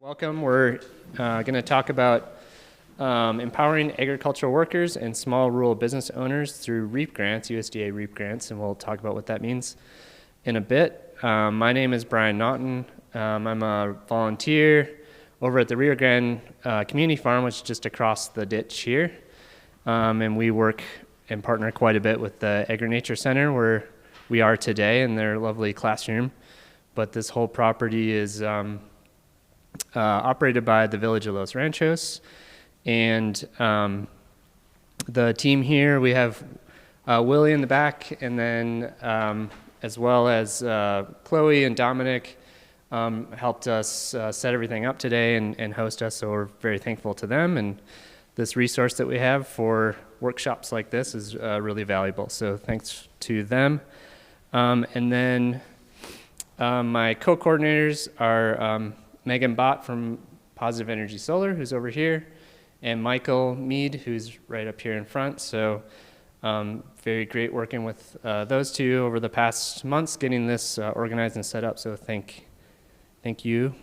Welcome. We're going to talk about empowering agricultural workers and small rural business owners through REAP grants, USDA REAP grants, and we'll talk about what that means in a bit. My name is Brian Naughton. I'm a volunteer over at the Rio Grande Community Farm, which is just across the ditch here. And we work and partner quite a bit with the Agri-Nature Center where we are today in their lovely classroom. But this whole property is operated by the Village of Los Ranchos. And the team here, we have Willie in the back, and then as well as Chloe and Dominic helped us set everything up today and host us, so we're very thankful to them. And this resource that we have for workshops like this is really valuable, so thanks to them. And then my co-coordinators are Megan Bott from Positive Energy Solar, who's over here, and Michael Mead, who's right up here in front. So very great working with those two over the past months, getting this organized and set up. So thank you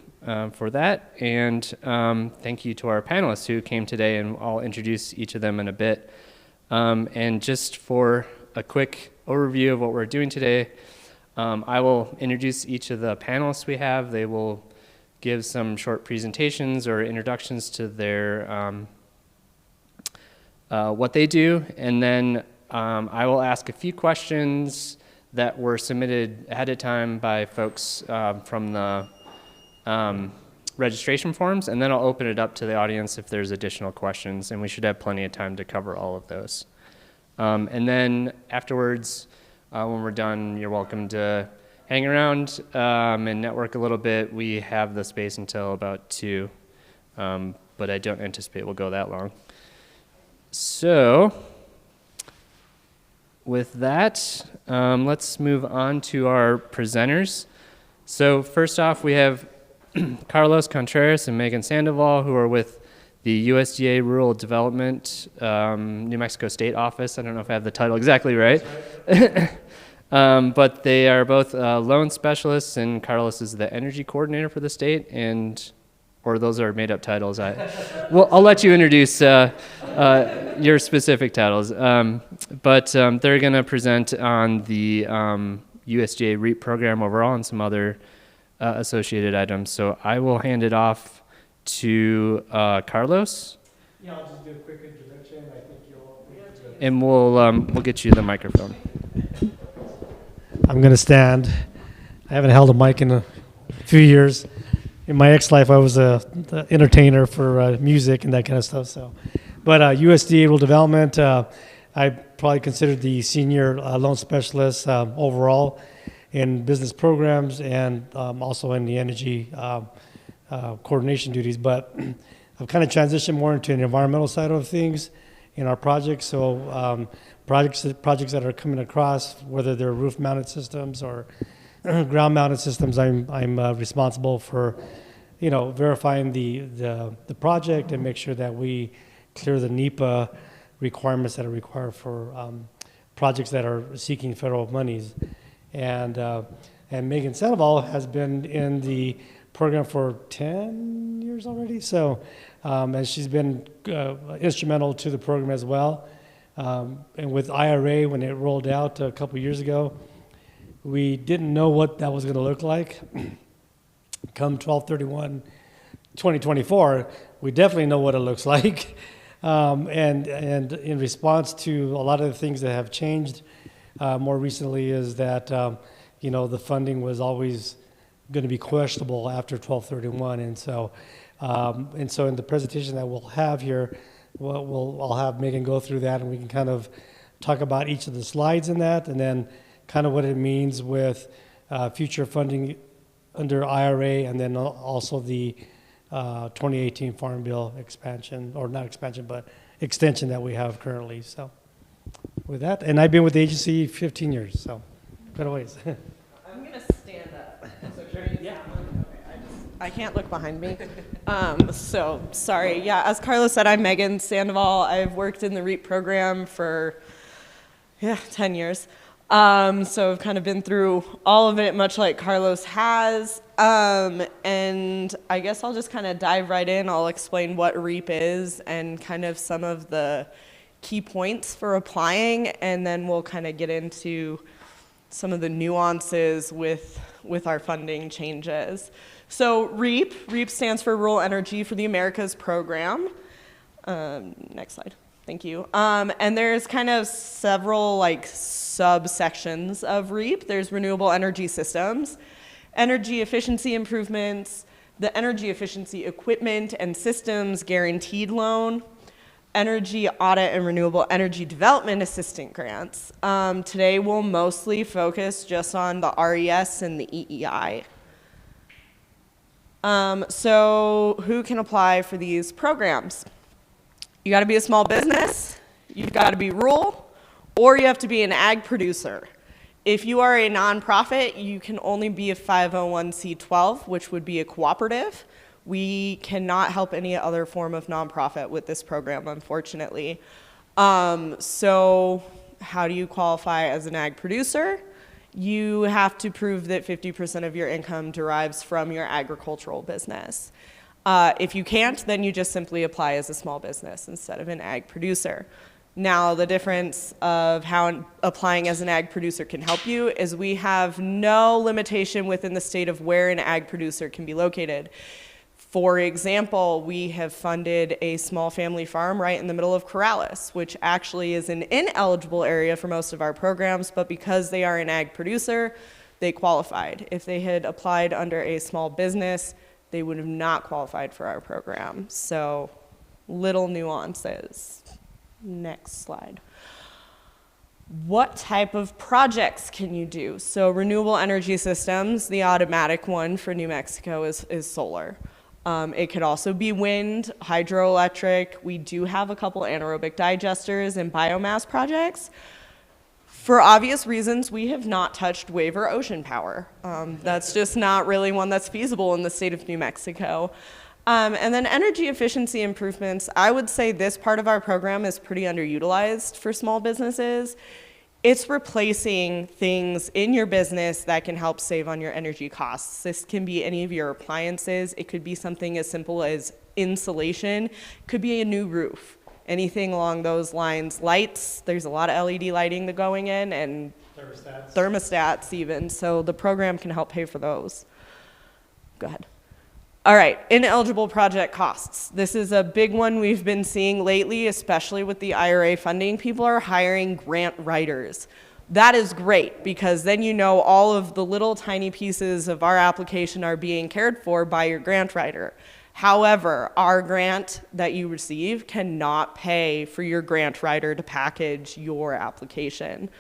for that. And thank you to our panelists who came today, and I'll introduce each of them in a bit. And just for a quick overview of what we're doing today, I will introduce each of the panelists we have. They will give some short presentations or introductions to their what they do, and then I will ask a few questions that were submitted ahead of time by folks from the registration forms, and then I'll open it up to the audience if there's additional questions, and we should have plenty of time to cover all of those. And then afterwards, when we're done, you're welcome to hang around and network a little bit. We have the space until about 2, but I don't anticipate we'll go that long. So with that, let's move on to our presenters. So first off, we have Carlos Contreras and Megan Sandoval, who are with the USDA Rural Development New Mexico State Office. I don't know if I have the title exactly right. But they are both loan specialists, and Carlos is the energy coordinator for the state, or those are made-up titles. Well, I'll let you introduce your specific titles. But they're going to present on the USDA REAP program overall and some other associated items. So I will hand it off to Carlos. Yeah, I'll just do a quick introduction. I think you'll. And we'll get you the microphone. I'm going to stand. I haven't held a mic in a few years. In my ex-life, I was the entertainer for music and that kind of stuff. So, but USDA Rural Development, I probably considered the senior loan specialist overall in business programs and also in the energy coordination duties. But I've kind of transitioned more into an environmental side of things in our projects. So projects that are coming across, whether they're roof-mounted systems or ground-mounted systems, I'm responsible for, verifying the project and make sure that we clear the NEPA requirements that are required for projects that are seeking federal monies. And Megan Sandoval has been in the program for 10 years already. So, and she's been instrumental to the program as well. And with IRA, when it rolled out a couple years ago, we didn't know what that was going to look like. Come 12/31/2024, we definitely know what it looks like. And in response to a lot of the things that have changed more recently is that, the funding was always going to be questionable after 12/31. And so in the presentation that we'll have here, I'll have Megan go through that, and we can kind of talk about each of the slides in that, and then kind of what it means with future funding under IRA, and then also the 2018 Farm Bill expansion, or not expansion, but extension that we have currently. So with that, and I've been with the agency 15 years, so quite a ways. I'm going to stand up. So sure, yeah. I can't look behind me. So sorry. Yeah, as Carlos said, I'm Megan Sandoval. I've worked in the REAP program for 10 years. So I've kind of been through all of it, much like Carlos has. And I guess I'll just kind of dive right in. I'll explain what REAP is and kind of some of the key points for applying, and then we'll kind of get into some of the nuances with our funding changes. So REAP stands for Rural Energy for the Americas program. Next slide. Thank you. And there's kind of several like subsections of REAP. There's renewable energy systems, energy efficiency improvements, the energy efficiency equipment and systems guaranteed loan, energy audit and renewable energy development assistance grants. Today we'll mostly focus just on the RES and the EEI. So who can apply for these programs? You got to be a small business, you've got to be rural, or you have to be an ag producer. If you are a nonprofit, you can only be a 501c12, which would be a cooperative. We cannot help any other form of nonprofit with this program, unfortunately. So how do you qualify as an ag producer? You have to prove that 50% of your income derives from your agricultural business. If you can't, then you just simply apply as a small business instead of an ag producer. Now, the difference of how applying as an ag producer can help you is we have no limitation within the state of where an ag producer can be located. For example, we have funded a small family farm right in the middle of Corrales, which actually is an ineligible area for most of our programs, but because they are an ag producer, they qualified. If they had applied under a small business, they would have not qualified for our program. So, little nuances. Next slide. What type of projects can you do? So, renewable energy systems, the automatic one for New Mexico is solar. It could also be wind, hydroelectric. We do have a couple anaerobic digesters and biomass projects. For obvious reasons, we have not touched wave or ocean power. That's just not really one that's feasible in the state of New Mexico. And then energy efficiency improvements, I would say this part of our program is pretty underutilized for small businesses. It's replacing things in your business that can help save on your energy costs. This can be any of your appliances. It could be something as simple as insulation. It could be a new roof. Anything along those lines. Lights, there's a lot of LED lighting going in, and thermostats even, so the program can help pay for those. Go ahead. All right, ineligible project costs. This is a big one we've been seeing lately, especially with the IRA funding. People are hiring grant writers. That is great, because then you know all of the little tiny pieces of our application are being cared for by your grant writer. However, our grant that you receive cannot pay for your grant writer to package your application.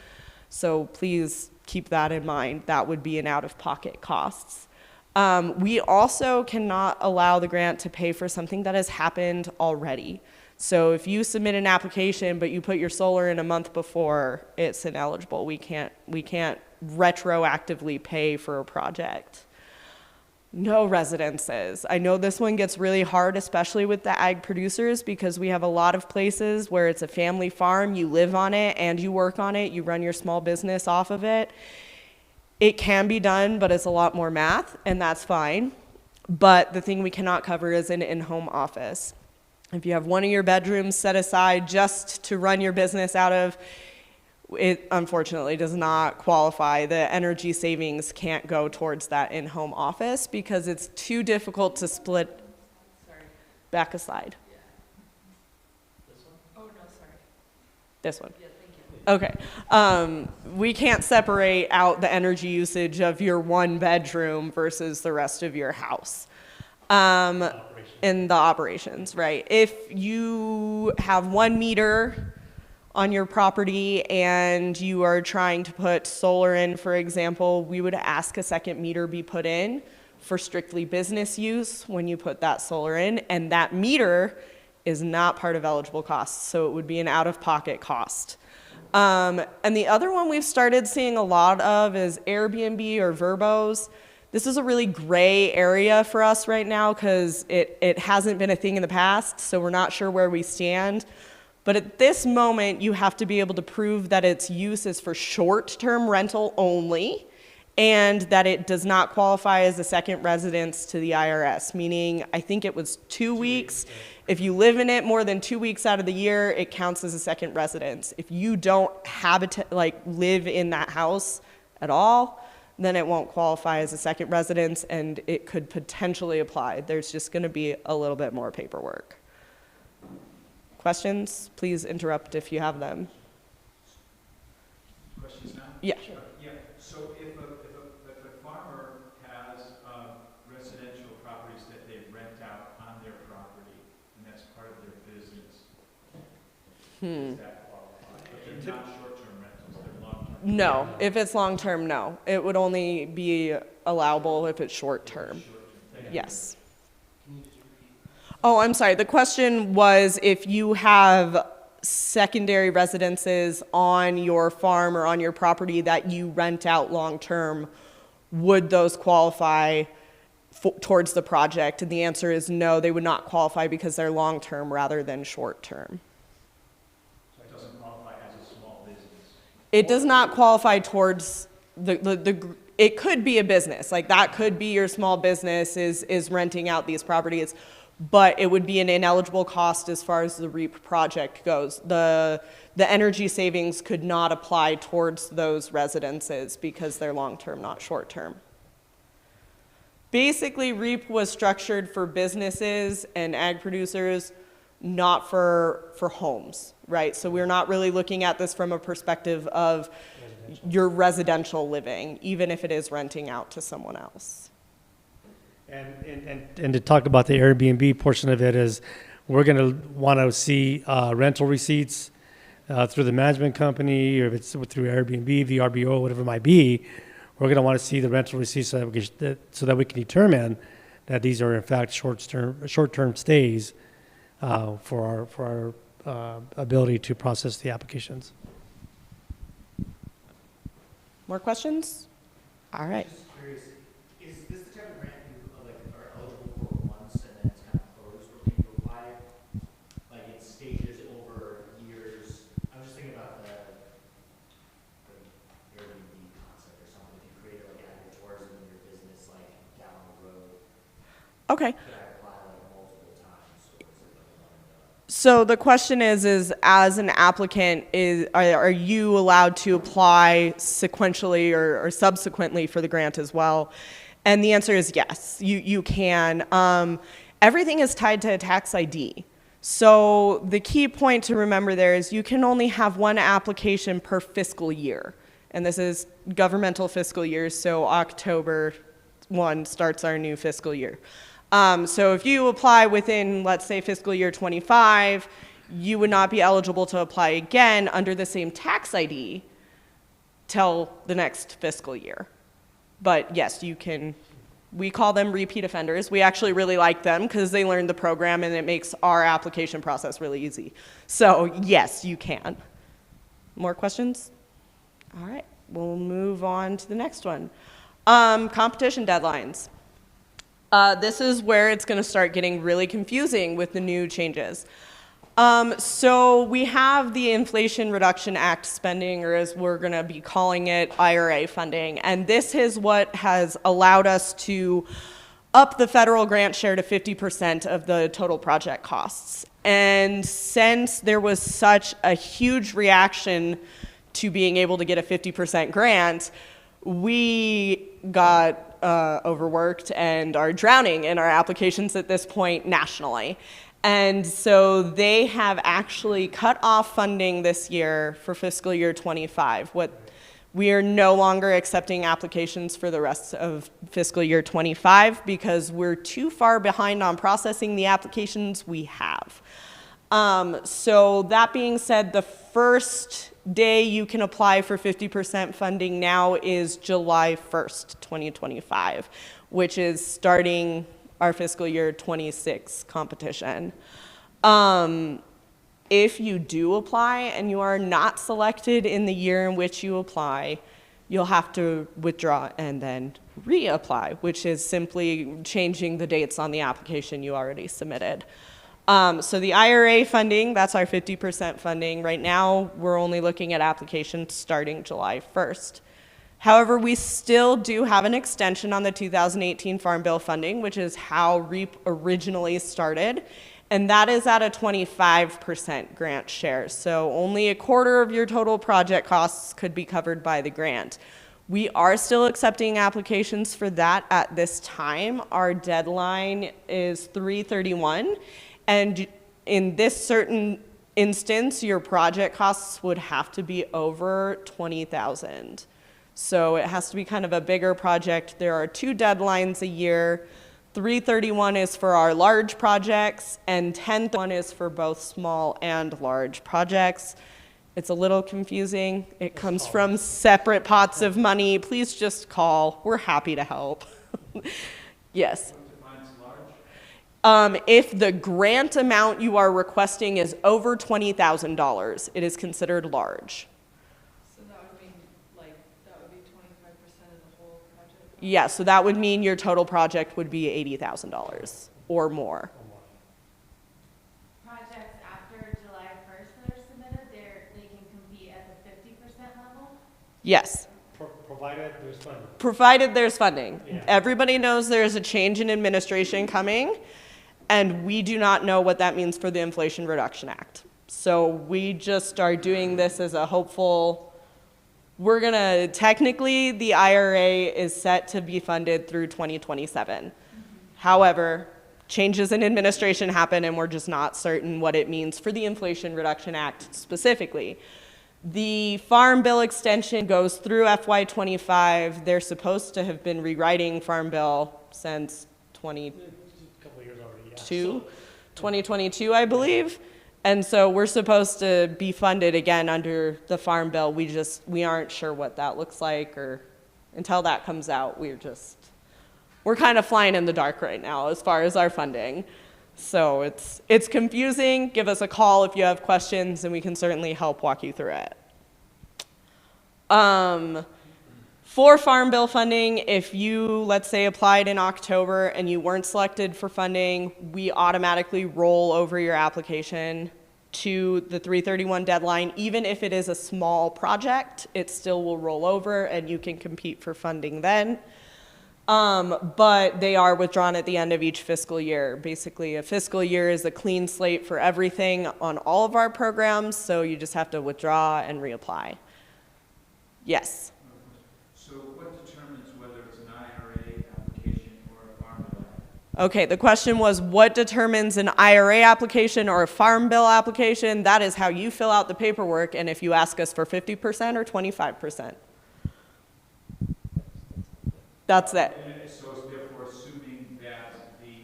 So please keep that in mind. That would be an out-of-pocket costs. We also cannot allow the grant to pay for something that has happened already. So if you submit an application but you put your solar in a month before, it's ineligible. We can't retroactively pay for a project. No residences. I know this one gets really hard, especially with the ag producers, because we have a lot of places where it's a family farm, you live on it and you work on it, you run your small business off of it. It can be done, but it's a lot more math, and that's fine. But the thing we cannot cover is an in-home office. If you have one of your bedrooms set aside just to run your business out of, it unfortunately does not qualify. The energy savings can't go towards that in-home office because it's too difficult to split. Sorry, back a slide. Yeah. This one? Oh, no, sorry. This one? Yeah, thank you. Okay. We can't separate out the energy usage of your one bedroom versus the rest of your house. In the operations, right? If you have 1 meter on your property and you are trying to put solar in, for example, we would ask a second meter be put in for strictly business use when you put that solar in, and that meter is not part of eligible costs, so it would be an out-of-pocket cost. And the other one we've started seeing a lot of is Airbnb or Verbos. This is a really gray area for us right now because it hasn't been a thing in the past, so we're not sure where we stand. But at this moment, you have to be able to prove that its use is for short-term rental only and that it does not qualify as a second residence to the IRS, meaning I think it was 2 weeks. If you live in it more than 2 weeks out of the year, it counts as a second residence. If you don't live in that house at all, then it won't qualify as a second residence and it could potentially apply. There's just gonna be a little bit more paperwork. Questions? Please interrupt if you have them. Questions now? Yeah. Yeah, so if a farmer has residential properties that they rent out on their property, and that's part of their business, does that qualify? But they're not short-term rentals, they're long-term? No, if it's long-term, no. It would only be allowable if it's short-term. Yes. Oh, I'm sorry. The question was if you have secondary residences on your farm or on your property that you rent out long-term, would those qualify towards the project? And the answer is no, they would not qualify because they're long-term rather than short-term. So it doesn't qualify as a small business? It does not qualify towards it could be a business. Like that could be your small business is renting out these properties. But it would be an ineligible cost as far as the REAP project goes. The energy savings could not apply towards those residences because they're long-term, not short-term. Basically, REAP was structured for businesses and ag producers, not for homes, right? So we're not really looking at this from a perspective of your residential living, even if it is renting out to someone else. And to talk about the Airbnb portion of it is we're going to want to see rental receipts through the management company, or if it's through Airbnb, VRBO, whatever it might be. We're going to want to see the rental receipts so that we can determine that these are in fact short-term stays for our ability to process the applications. More questions? All right. Just curious, is this the type of grant you are eligible for once and then it's kind of closed for people to apply? Like it stages over years? I'm just thinking about the Airbnb concept or something. If you create like agritourism in your business like down the road, Okay. could I apply like multiple times? Or is it like one and done? So the question is as an applicant, are you allowed to apply sequentially or subsequently for the grant as well? And the answer is yes, you can. Everything is tied to a tax ID. So the key point to remember there is you can only have one application per fiscal year. And this is governmental fiscal years, so October 1 starts our new fiscal year. So if you apply within, let's say, fiscal year 25, you would not be eligible to apply again under the same tax ID till the next fiscal year. But yes, you can. We call them repeat offenders. We actually really like them because they learn the program and it makes our application process really easy. So yes, you can. More questions? All right, we'll move on to the next one. Competition deadlines. This is where it's going to start getting really confusing with the new changes. So we have the Inflation Reduction Act spending, or as we're going to be calling it, IRA funding. And this is what has allowed us to up the federal grant share to 50% of the total project costs. And since there was such a huge reaction to being able to get a 50% grant, we got overworked and are drowning in our applications at this point nationally. And so they have actually cut off funding this year for fiscal year 25. We are no longer accepting applications for the rest of fiscal year 25 because we're too far behind on processing the applications we have. So that being said, the first day you can apply for 50% funding now is July 1st, 2025, which is starting our fiscal year 26 competition. If you do apply and you are not selected in the year in which you apply, you'll have to withdraw and then reapply, which is simply changing the dates on the application you already submitted. So the IRA funding, that's our 50% funding. Right now, we're only looking at applications starting July 1st. However, we still do have an extension on the 2018 Farm Bill funding, which is how REAP originally started, and that is at a 25% grant share. So only a quarter of your total project costs could be covered by the grant. We are still accepting applications for that at this time. Our deadline is 3/31, and in this certain instance, your project costs would have to be over $20,000. So it has to be kind of a bigger project. There are 2 deadlines a year. 3/31 is for our large projects, and 10/1 is for both small and large projects. It's a little confusing. It comes from separate pots of money. Please just call. We're happy to help. Yes. What defines large? If the grant amount you are requesting is over $20,000, it is considered large. So that would mean, like, that would be 25% of the whole project? Yeah, so that would mean your total project would be $80,000 or more. Projects after July 1st that are submitted, they can compete at the 50% level? Yes, Provided there's funding. provided there's funding. Yeah. Everybody knows there's a change in administration coming, and we do not know what that means for the Inflation Reduction Act. So we just are doing this as a hopeful, technically, the IRA is set to be funded through 2027. However, changes in administration happen, and we're just not certain what it means for the Inflation Reduction Act specifically. The Farm Bill extension goes through FY25. They're supposed to have been rewriting Farm Bill since A couple of years already, yeah. 2022, I believe. And so we're supposed to be funded again under the Farm Bill. We aren't sure what that looks like, or until that comes out, we're kind of flying in the dark right now as far as our funding. So it's confusing. Give us a call if you have questions, and we can certainly help walk you through it. For Farm Bill funding, if you, let's say, applied in October and you weren't selected for funding, we automatically roll over your application to the 3/31 deadline. Even if it is a small project, it still will roll over, and you can compete for funding then. But they are withdrawn at the end of each fiscal year. Basically, a fiscal year is a clean slate for everything on all of our programs, so you just have to withdraw and reapply. Yes? So what determines whether it's an IRA application or a Farm Bill application? Okay, the question was, what determines an IRA application or a Farm Bill application? That is how you fill out the paperwork, and if you ask us for 50% or 25%. That's it. And so it's therefore assuming that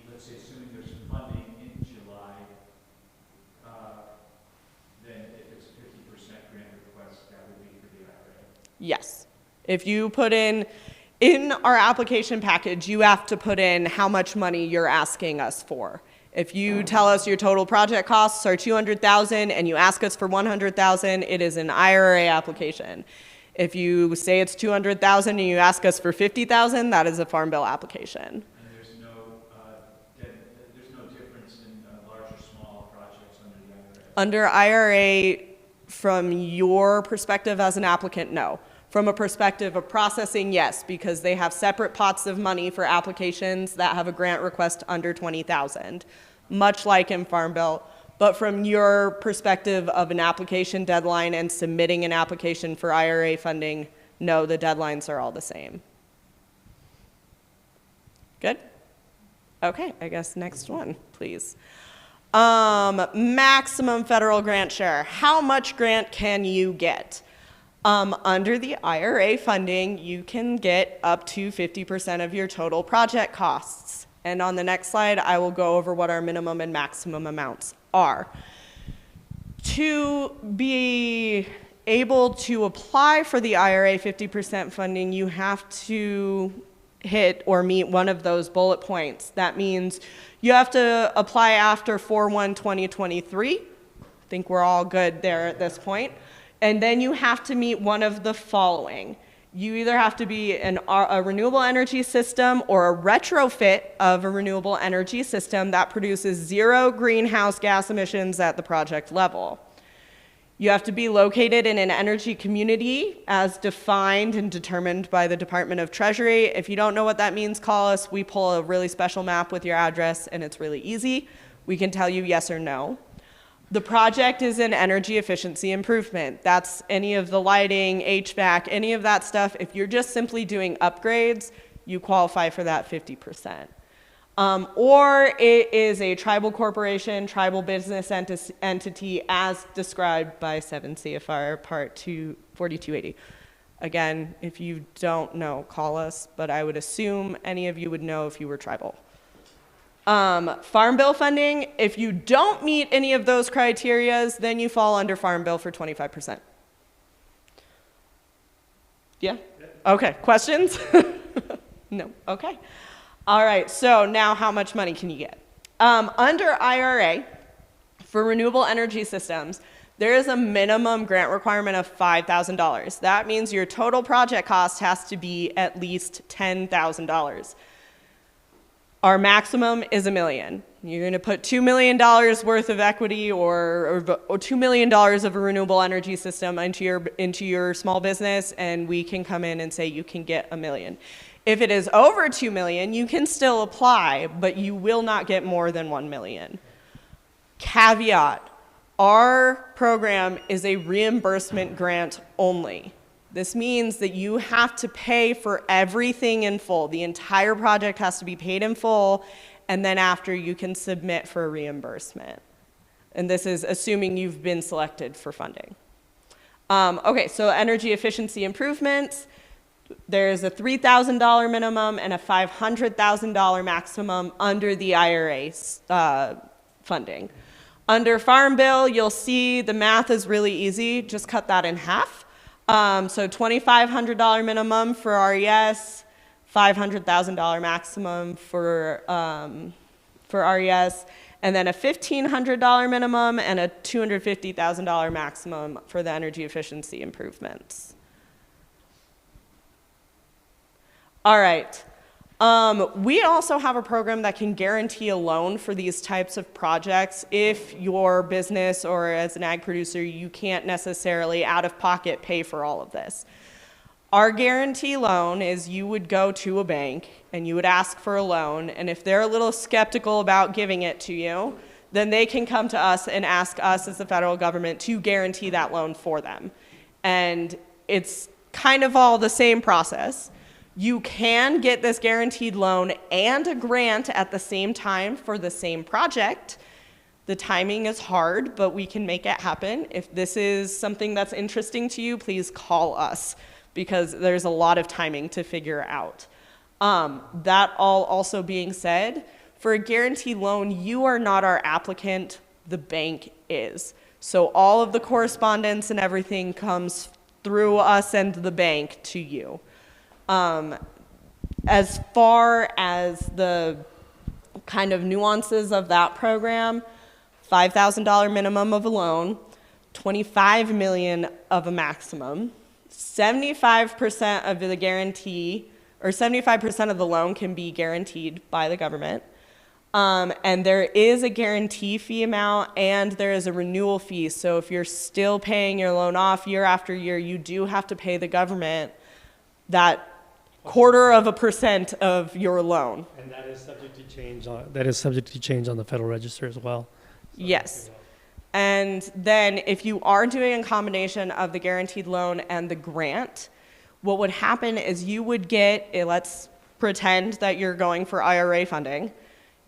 let's say assuming there's funding in July, then if it's a 50% grant request, that would be for the IRA. Yes. If you put in our application package, you have to put in how much money you're asking us for. If you tell us your total project costs are $200,000 and you ask us for $100,000, it is an IRA application. If you say it's $200,000 and you ask us for $50,000, that is a Farm Bill application. And there's no difference in large or small projects under the IRA? Under IRA, from your perspective as an applicant, no. From a perspective of processing, yes, because they have separate pots of money for applications that have a grant request under $20,000, much like in Farm Bill. But from your perspective of an application deadline and submitting an application for IRA funding, no, the deadlines are all the same. Good? Okay, I guess next one, please. Maximum federal grant share. How much grant can you get? Under the IRA funding, you can get up to 50% of your total project costs. And on the next slide, I will go over what our minimum and maximum amounts are. To be able to apply for the IRA 50% funding, you have to hit or meet one of those bullet points. That means you have to apply after 4/1/2023. I think we're all good there at this point. And then you have to meet one of the following. You either have to be a renewable energy system or a retrofit of a renewable energy system that produces 0 greenhouse gas emissions at the project level. You have to be located in an energy community as defined and determined by the Department of Treasury. If you don't know what that means, call us. We pull a really special map with your address, and it's really easy. We can tell you yes or no. The project is an energy efficiency improvement. That's any of the lighting, HVAC, any of that stuff. If you're just simply doing upgrades, you qualify for that 50%. Or it is a tribal corporation, tribal business entity as described by 7 CFR Part 4280. Again, if you don't know, call us, but I would assume any of you would know if you were tribal. Farm bill funding, if you don't meet any of those criterias, then you fall under Farm Bill for 25%. Yeah? Okay, questions? No, okay. All right, so now how much money can you get? Under IRA, for renewable energy systems, there is a minimum grant requirement of $5,000. That means your total project cost has to be at least $10,000. Our maximum is $1 million. You're going to put $2 million worth of equity or $2 million of a renewable energy system into your small business, and we can come in and say you can get $1 million. If it is over $2 million, you can still apply, but you will not get more than $1 million. Caveat, our program is a reimbursement grant only. This means that you have to pay for everything in full. The entire project has to be paid in full, and then after you can submit for a reimbursement. And this is assuming you've been selected for funding. Okay, so energy efficiency improvements. There's a $3,000 minimum and a $500,000 maximum under the IRA funding. Under Farm Bill, you'll see the math is really easy. Just cut that in half. So $2,500 minimum for RES, $500,000 maximum for RES, and then a $1,500 minimum and a $250,000 maximum for the energy efficiency improvements. All right. We also have a program that can guarantee a loan for these types of projects if your business or as an ag producer, you can't necessarily out of pocket pay for all of this. Our guarantee loan is you would go to a bank and you would ask for a loan, and if they're a little skeptical about giving it to you, then they can come to us and ask us as the federal government to guarantee that loan for them. And it's kind of all the same process. You can get this guaranteed loan and a grant at the same time for the same project. The timing is hard, but we can make it happen. If this is something that's interesting to you, please call us because there's a lot of timing to figure out. That all also being said, for a guaranteed loan, you are not our applicant, the bank is. So all of the correspondence and everything comes through us and the bank to you. As far as the kind of nuances of that program, $5,000 minimum of a loan, $25 million of a maximum, 75% of the guarantee, or 75% of the loan can be guaranteed by the government. And there is a guarantee fee amount and there is a renewal fee. So if you're still paying your loan off year after year, you do have to pay the government that 0.25% of your loan. And that is subject to change on the Federal Register as well. So yes. And then if you are doing a combination of the guaranteed loan and the grant, what would happen is you would get, let's pretend that you're going for IRA funding,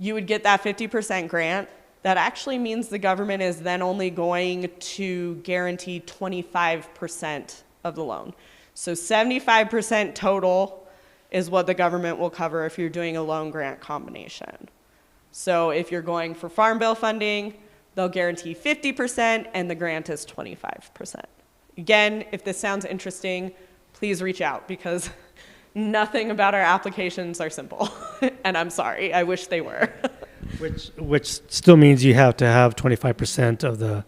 you would get that 50% grant. That actually means the government is then only going to guarantee 25% of the loan. So 75% total is what the government will cover if you're doing a loan grant combination. So if you're going for Farm Bill funding, they'll guarantee 50% and the grant is 25%. Again, if this sounds interesting, please reach out because nothing about our applications are simple. And I'm sorry, I wish they were. Which still means you have to have 25%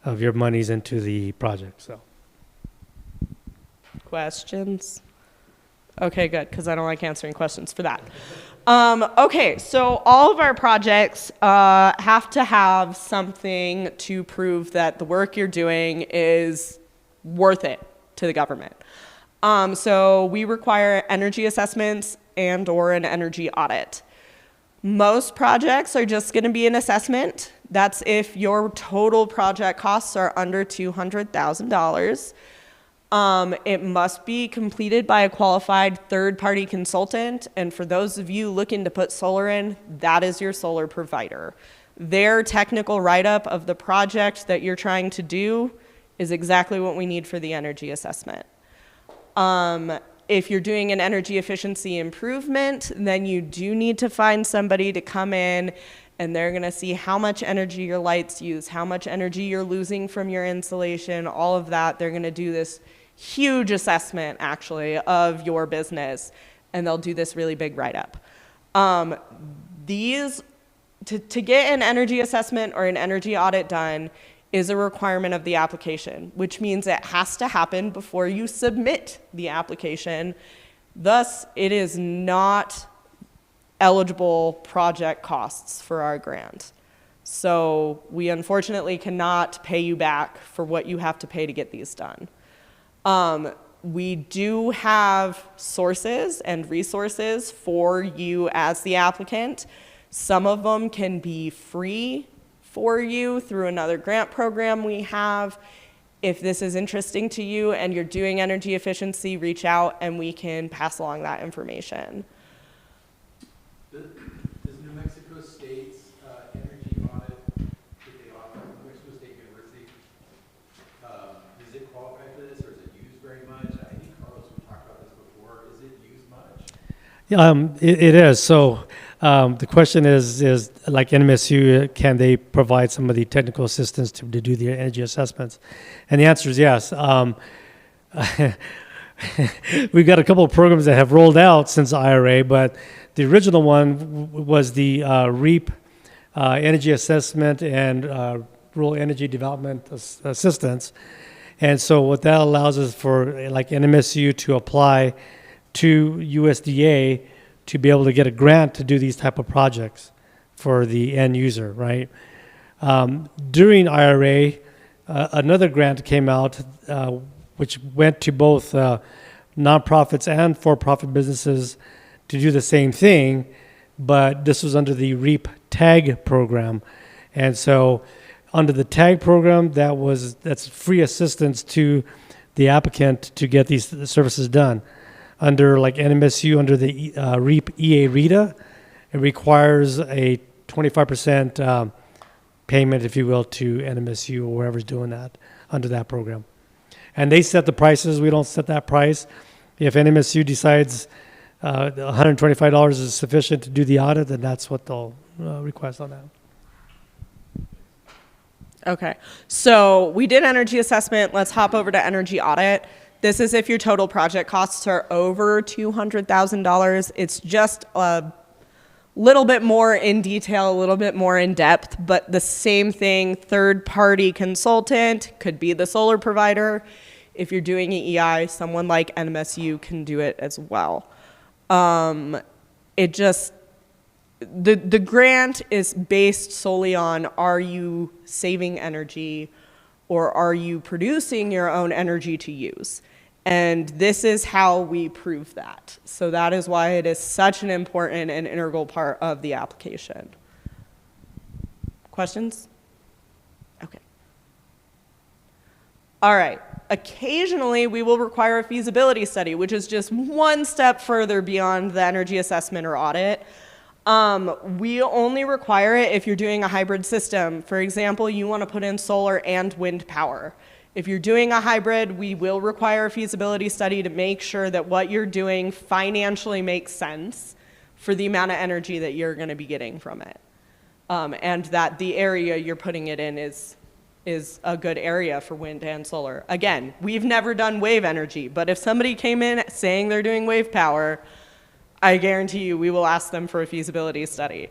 of your monies into the project. So Questions? Okay, good, because I don't like answering questions for that. Okay, so all of our projects have to have something to prove that the work you're doing is worth it to the government. So we require energy assessments and or an energy audit. Most projects are just going to be an assessment. That's if your total project costs are under $200,000. It must be completed by a qualified third-party consultant, and for those of you looking to put solar in, that is your solar provider. Their technical write-up of the project that you're trying to do is exactly what we need for the energy assessment. If you're doing an energy efficiency improvement, then you do need to find somebody to come in, and they're going to see how much energy your lights use, how much energy you're losing from your insulation, all of that. They're going to do this huge assessment, actually, of your business, and they'll do this really big write-up. To get an energy assessment or an energy audit done is a requirement of the application, which means it has to happen before you submit the application. Thus, it is not eligible project costs for our grant. So we unfortunately cannot pay you back for what you have to pay to get these done. We do have sources and resources for you as the applicant. Some of them can be free for you through another grant program we have. If this is interesting to you and you're doing energy efficiency, reach out and we can pass along that information. Does New Mexico State's energy audit that they offer at New Mexico State University, does it qualify for this, or is it used very much? I think Carlos, we talked about this before. Is it used much? Yeah, it is. So the question is like NMSU, can they provide some of the technical assistance to do the energy assessments? And the answer is yes. We've got a couple of programs that have rolled out since IRA, but the original one was the REAP Energy Assessment and Rural Energy Development Assistance. And so what that allows is for like NMSU to apply to USDA to be able to get a grant to do these type of projects for the end user, right? During IRA, another grant came out which went to both nonprofits and for-profit businesses to do the same thing, but this was under the REAP TAG program. And so under the TAG program, that's free assistance to the applicant to get these services done. Under like NMSU, under the REAP EA RETA, it requires a 25% payment, if you will, to NMSU or whoever's doing that under that program. And they set the prices. We don't set that price. If NMSU decides $125 is sufficient to do the audit, then that's what they'll request on that. Okay, so we did energy assessment. Let's hop over to energy audit. This is if your total project costs are over $200,000. It's just a little bit more in detail, a little bit more in depth, but the same thing, third-party consultant, could be the solar provider. If you're doing EEI, someone like NMSU can do it as well. The grant is based solely on, are you saving energy or are you producing your own energy to use? And this is how we prove that. So that is why it is such an important and integral part of the application. Questions? Okay. All right. Occasionally, we will require a feasibility study, which is just one step further beyond the energy assessment or audit. We only require it if you're doing a hybrid system. For example, you want to put in solar and wind power. If you're doing a hybrid, we will require a feasibility study to make sure that what you're doing financially makes sense for the amount of energy that you're going to be getting from it. And that the area you're putting it in is a good area for wind and solar. Again, we've never done wave energy, but if somebody came in saying they're doing wave power, I guarantee you we will ask them for a feasibility study.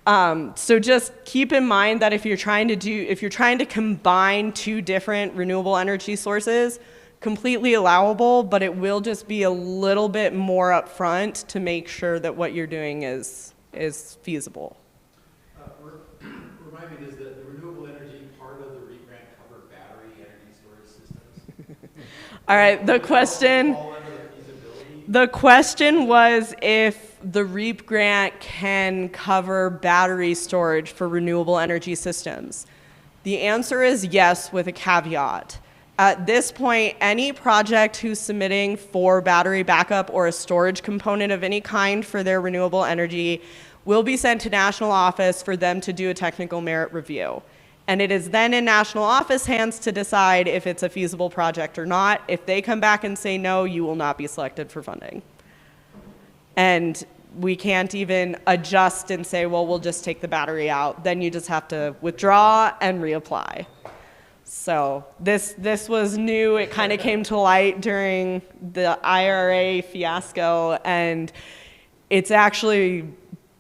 So just keep in mind that if you're trying to combine two different renewable energy sources, completely allowable, but it will just be a little bit more upfront to make sure that what you're doing is feasible. Remind me, does the renewable energy part of the REAP grant cover battery energy storage systems? All right, the question. Fall under the feasibility? The question was if the REAP grant can cover battery storage for renewable energy systems. The answer is yes, with a caveat. At this point, any project who's submitting for battery backup or a storage component of any kind for their renewable energy will be sent to national office for them to do a technical merit review. And it is then in national office hands to decide if it's a feasible project or not. If they come back and say no, you will not be selected for funding. And we can't even adjust and say, well, we'll just take the battery out. Then you just have to withdraw and reapply. So this was new. It kind of came to light during the IRA fiasco, and it's actually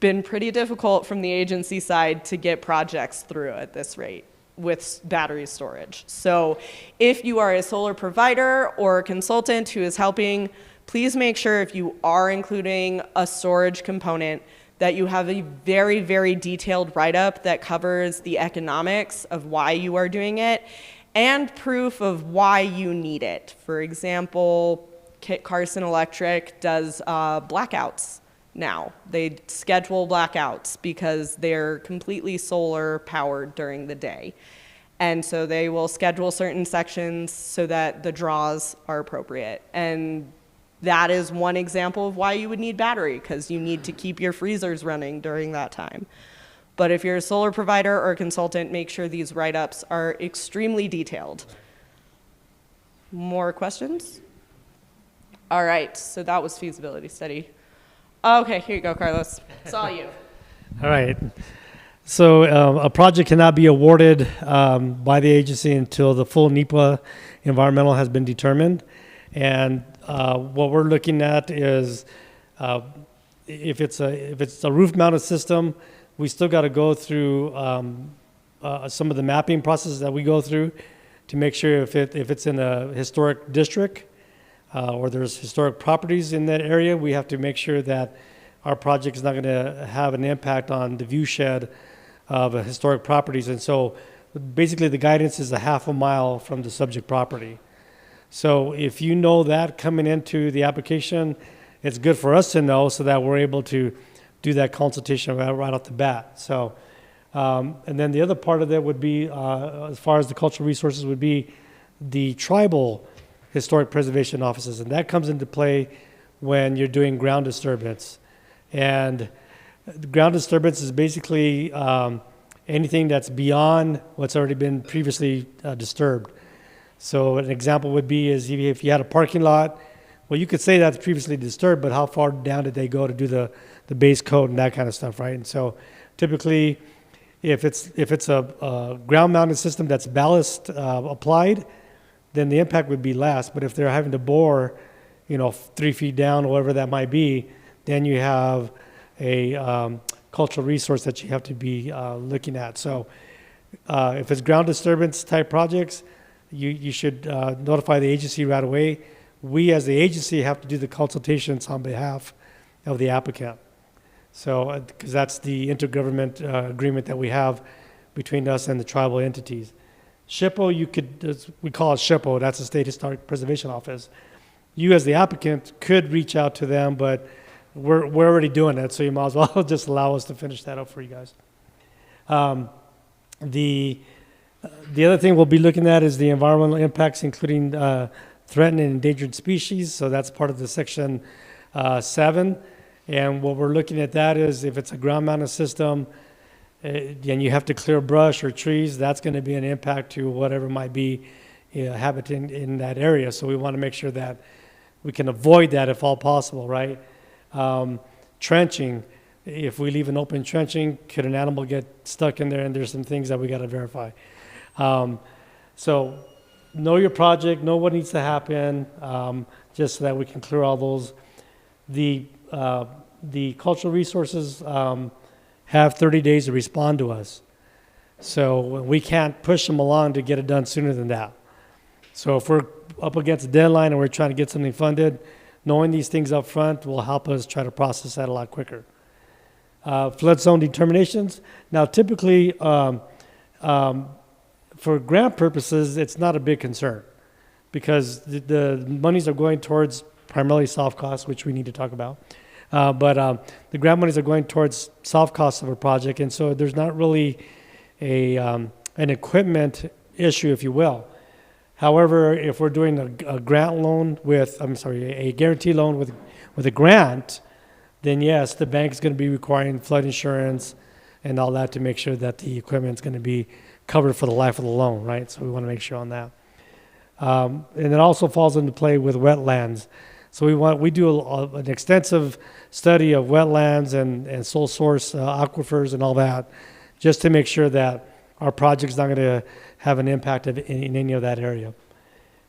been pretty difficult from the agency side to get projects through at this rate with battery storage. So if you are a solar provider or a consultant who is helping, please make sure if you are including a storage component that you have a very, very detailed write-up that covers the economics of why you are doing it and proof of why you need it. For example, Kit Carson Electric does blackouts now. They schedule blackouts because they're completely solar powered during the day. And so they will schedule certain sections so that the draws are appropriate. And that is one example of why you would need battery, because you need to keep your freezers running during that time. But if you're a solar provider or a consultant, make sure these write-ups are extremely detailed. More questions? All right, so that was feasibility study. Okay, here you go, Carlos. It's all you. All right. So a project cannot be awarded by the agency until the full NEPA environmental has been determined. And what we're looking at is if it's a roof-mounted system, we still got to go through some of the mapping processes that we go through to make sure if it's in a historic district or there's historic properties in that area, we have to make sure that our project is not going to have an impact on the view shed of historic properties. And so basically the guidance is a half a mile from the subject property. So if you know that coming into the application, it's good for us to know so that we're able to do that consultation right off the bat. So, and then the other part of that would be, as far as the cultural resources, would be the tribal historic preservation offices. And that comes into play when you're doing ground disturbance. And ground disturbance is basically anything that's beyond what's already been previously disturbed. So an example would be is if you had a parking lot, well, you could say that's previously disturbed, but how far down did they go to do the base coat and that kind of stuff, right? And so typically, if it's a ground-mounted system that's ballast applied, then the impact would be less. But if they're having to bore, 3 feet down, or whatever that might be, then you have a cultural resource that you have to be looking at. So if it's ground disturbance type projects, you should notify the agency right away. We as the agency have to do the consultations on behalf of the applicant. So, because that's the intergovernment agreement that we have between us and the tribal entities. SHPO, we call it SHPO, that's the State Historic Preservation Office. You as the applicant could reach out to them, but we're already doing it, so you might as well just allow us to finish that up for you guys. The other thing we'll be looking at is the environmental impacts, including threatened and endangered species. So that's part of the section 7. And what we're looking at that is if it's a ground-mounted system and you have to clear brush or trees, that's going to be an impact to whatever might be habitat in that area. So we want to make sure that we can avoid that if all possible, right? Trenching. If we leave an open trenching, could an animal get stuck in there? And there's some things that we got to verify. So know your project, know what needs to happen, just so that we can clear all those. The cultural resources have 30 days to respond to us. So we can't push them along to get it done sooner than that. So if we're up against a deadline and we're trying to get something funded, knowing these things up front will help us try to process that a lot quicker. Flood zone determinations. Now, typically, for grant purposes, it's not a big concern because the monies are going towards primarily soft costs, which we need to talk about. But the grant monies are going towards soft costs of a project, and so there's not really an equipment issue, if you will. However, if we're doing a grant loan a guarantee loan with a grant, then yes, the bank's going to be requiring flood insurance and all that to make sure that the equipment's going to be covered for the life of the loan, right? So we want to make sure on that. And it also falls into play with wetlands. So we do an extensive study of wetlands and sole source aquifers and all that, just to make sure that our project's not going to have an impact in any of that area.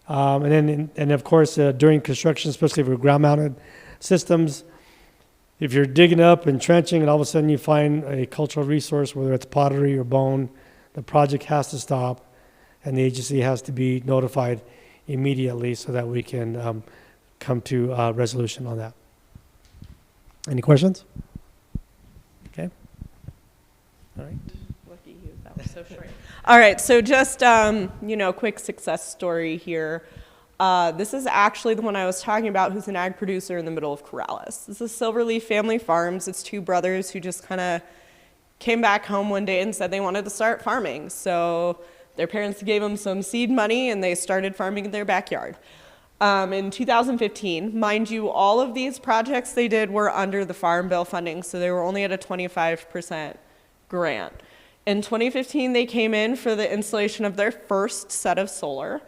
And of course, during construction, especially for ground-mounted systems, if you're digging up and trenching and all of a sudden you find a cultural resource, whether it's pottery or bone, the project has to stop and the agency has to be notified immediately so that we can come to a resolution on that. Any questions? Okay. All right. Lucky you, that was so short. All right, so just, quick success story here. This is actually the one I was talking about who's an ag producer in the middle of Corrales. This is Silverleaf Family Farms. It's two brothers who just kind of came back home one day and said they wanted to start farming. So their parents gave them some seed money and they started farming in their backyard. In 2015, mind you, all of these projects they did were under the Farm Bill funding, so they were only at a 25% grant. In 2015, they came in for the installation of their first set of solar,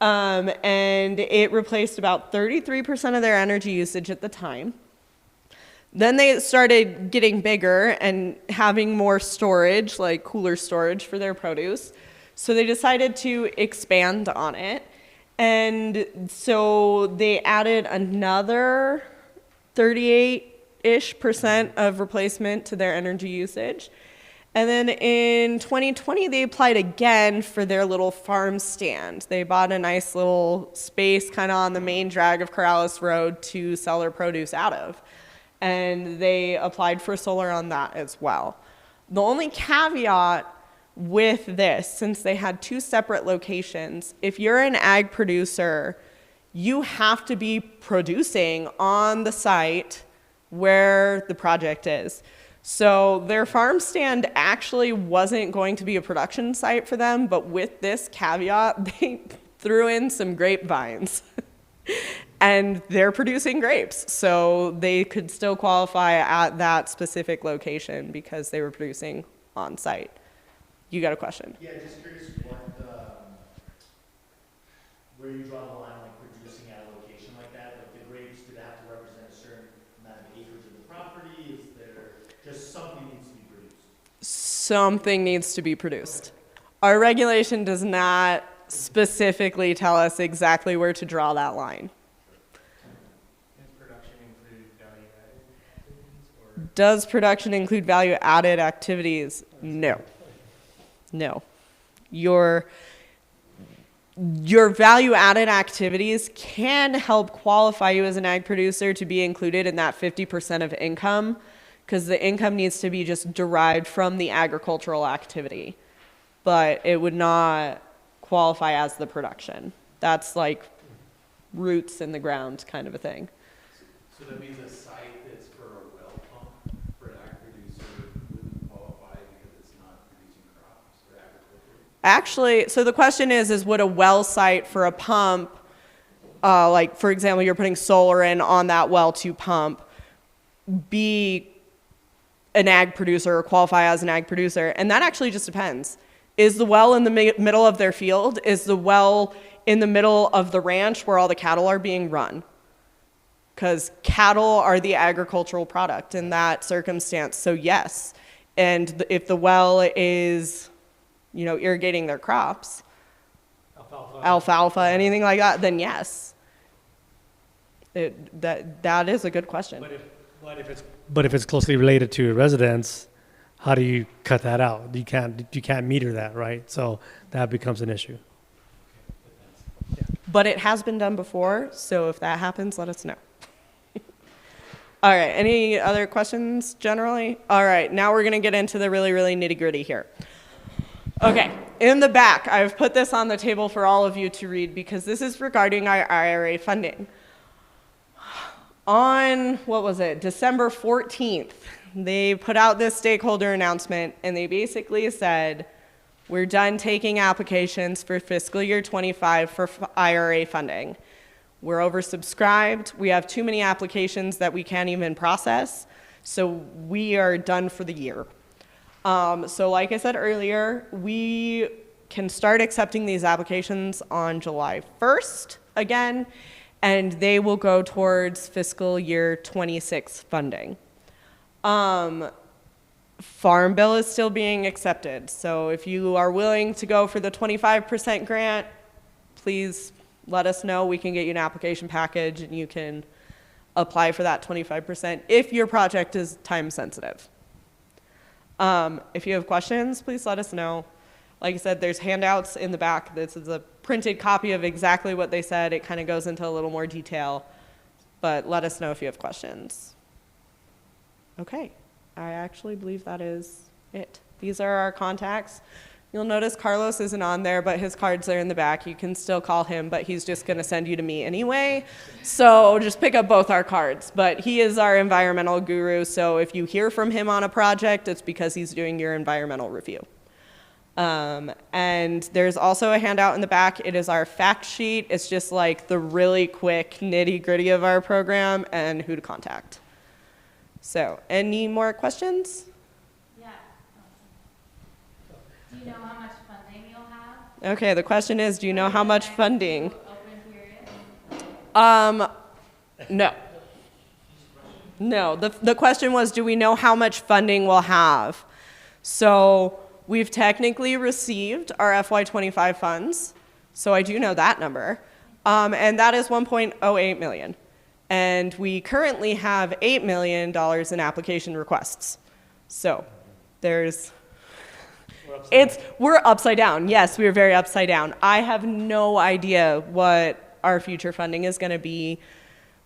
and it replaced about 33% of their energy usage at the time. Then they started getting bigger and having more storage, like cooler storage for their produce. So they decided to expand on it. And so they added another 38-ish% of replacement to their energy usage. And then in 2020, they applied again for their little farm stand. They bought a nice little space kind of on the main drag of Corrales Road to sell their produce out of. And they applied for solar on that as well. The only caveat with this, since they had two separate locations, if you're an ag producer, you have to be producing on the site where the project is. So their farm stand actually wasn't going to be a production site for them, but with this caveat, they threw in some grapevines. And they're producing grapes, so they could still qualify at that specific location because they were producing on site. You got a question? Yeah, just curious where you draw the line, like producing at a location like that. Like the grapes, do they have to represent a certain amount of acreage of the property? Is there just something needs to be produced? Something needs to be produced. Our regulation does not specifically tell us exactly where to draw that line. Does production include value-added activities? No. No. Your value-added activities can help qualify you as an ag producer to be included in that 50% of income, because the income needs to be just derived from the agricultural activity. But it would not qualify as the production. That's like roots in the ground kind of a thing. So that means a site that's for a well pump for an ag producer wouldn't qualify because it's not producing crops or agriculture? Actually, so the question is would a well site for a pump, like for example, you're putting solar in on that well to pump, be an ag producer or qualify as an ag producer? And that actually just depends. Is the well in the middle of their field? Is the well in the middle of the ranch where all the cattle are being run? Because cattle are the agricultural product in that circumstance, so yes. And if the well is, irrigating their crops, alfalfa, anything like that, then yes. That is a good question. But if it's closely related to a residence, how do you cut that out? You can't meter that, right? So that becomes an issue. but it has been done before, so if that happens, let us know. All right, any other questions generally? All right, now we're gonna get into the really, really nitty gritty here. Okay, in the back, I've put this on the table for all of you to read because this is regarding our IRA funding. On, what was it, December 14th, they put out this stakeholder announcement and they basically said, we're done taking applications for fiscal year 25 for IRA funding. We're oversubscribed. We have too many applications that we can't even process. So we are done for the year. So like I said earlier, we can start accepting these applications on July 1st again, and they will go towards fiscal year 26 funding. Farm Bill is still being accepted. So if you are willing to go for the 25% grant, please let us know. We can get you an application package and you can apply for that 25% if your project is time sensitive. If you have questions, please let us know. Like I said, there's handouts in the back. This is a printed copy of exactly what they said. It kind of goes into a little more detail, but let us know if you have questions. Okay, I actually believe that is it. These are our contacts. You'll notice Carlos isn't on there, but his cards are in the back. You can still call him, but he's just gonna send you to me anyway. So just pick up both our cards. But he is our environmental guru, so if you hear from him on a project, it's because he's doing your environmental review. And there's also a handout in the back. It is our fact sheet. It's just like the really quick nitty-gritty of our program and who to contact. So, any more questions? Yeah. Do you know how much funding you'll have? Okay, the question is, do you know how much funding? Open period? No. No, the question was, do we know how much funding we'll have? So we've technically received our FY25 funds, so I do know that number, and that is 1.08 million. And we currently have $8 million in application requests. So there's, we're upside down. Yes, we're very upside down. I have no idea what our future funding is gonna be.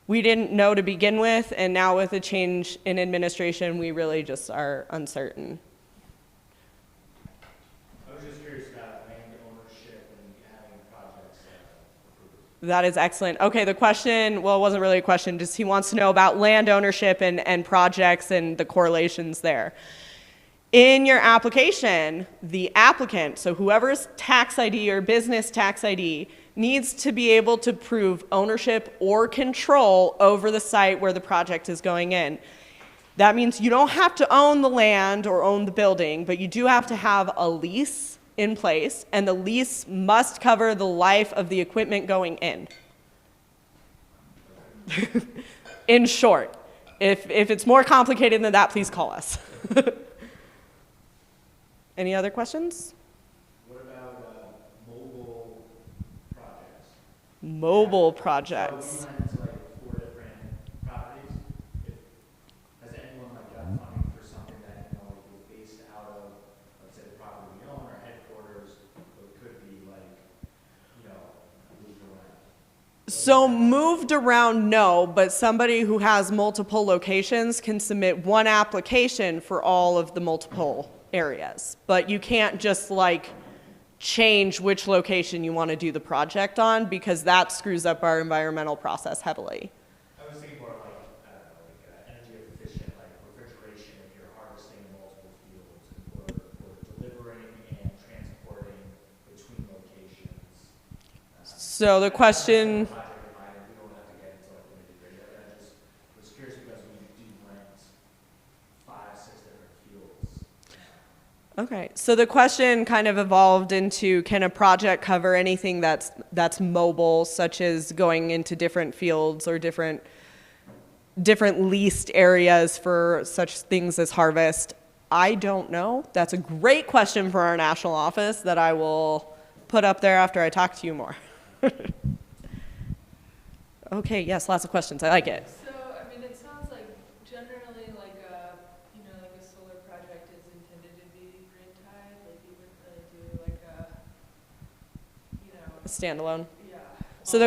We didn't know to begin with, and now with a change in administration, we really just are uncertain. I was just curious about land ownership and having projects approved. That is excellent. Okay, the question, well, it wasn't really a question, just he wants to know about land ownership and projects and the correlations there. In your application, the applicant, so whoever's tax ID or business tax ID, needs to be able to prove ownership or control over the site where the project is going in. That means you don't have to own the land or own the building, but you do have to have a lease in place, and the lease must cover the life of the equipment going in. In short, if it's more complicated than that, please call us. Any other questions? What about mobile projects? Mobile So projects. you went into like 4 different properties. Has anyone like got funding for something that, you know, like was based out of, let's say, the property we own or headquarters, but it could be like, you know, moved around? So moved around, no, but somebody who has multiple locations can submit one application for all of the multiple areas. But you can't just like change which location you want to do the project on, because that screws up our environmental process heavily. I was thinking more like, I don't know, like energy efficient, like refrigeration, if you're harvesting in multiple fields, or delivering and transporting between locations. So the question, Project in mind, and we don't have to get into like the nitty-gritty of it. I just was curious because we do rent 5, 6 different fields. okay, so the question kind of evolved into, can a project cover anything that's mobile, such as going into different fields or different leased areas for such things as harvest? I don't know. That's a great question for our national office that I will put up there after I talk to you more. Okay, yes, lots of questions. I like it. So, I mean, it sounds like generally like a, you know, like a solar project is intended to be grid tied, like you would really do like a, you know, Standalone. yeah. So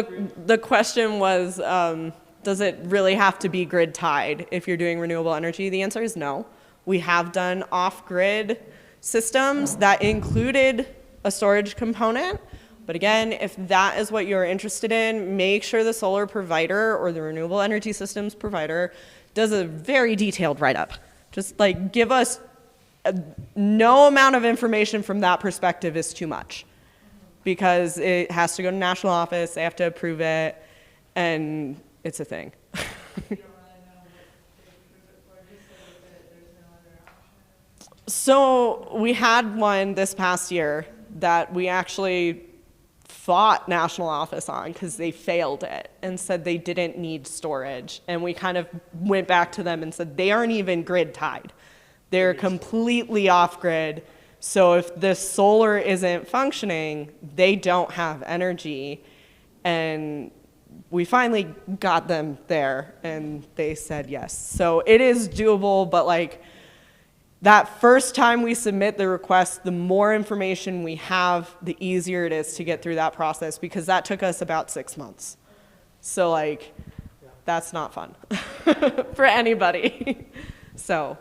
the question was, does it really have to be grid tied if you're doing renewable energy? The answer is no. We have done off-grid systems that included a storage component. But again, if that is what you're interested in, make sure the solar provider or the renewable energy systems provider does a very detailed write-up. Just like give us no amount of information from that perspective is too much, because it has to go to national office, they have to approve it, and it's a thing. You don't really know what they approve it for, just so that there's no other option. So we had one this past year that we actually fought national office on because they failed it and said they didn't need storage. And we kind of went back to them and said they aren't even grid tied. They're completely off grid. So if the solar isn't functioning, they don't have energy. And we finally got them there and they said yes. So it is doable, but like that first time we submit the request, the more information we have, the easier it is to get through that process, because that took us about 6 months. So like, that's not fun for anybody. So,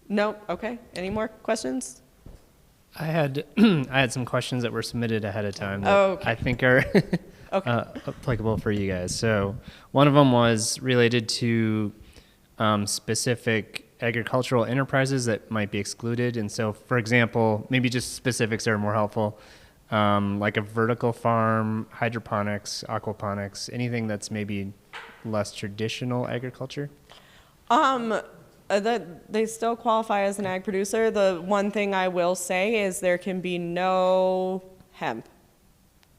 no, okay. Any more questions? I had some questions that were submitted ahead of time that Okay. I think are applicable for you guys. So one of them was related to specific agricultural enterprises that might be excluded. And so, for example, maybe just specifics are more helpful, like a vertical farm, hydroponics, aquaponics, anything that's maybe less traditional agriculture. They still qualify as an ag producer. The one thing I will say is there can be no hemp.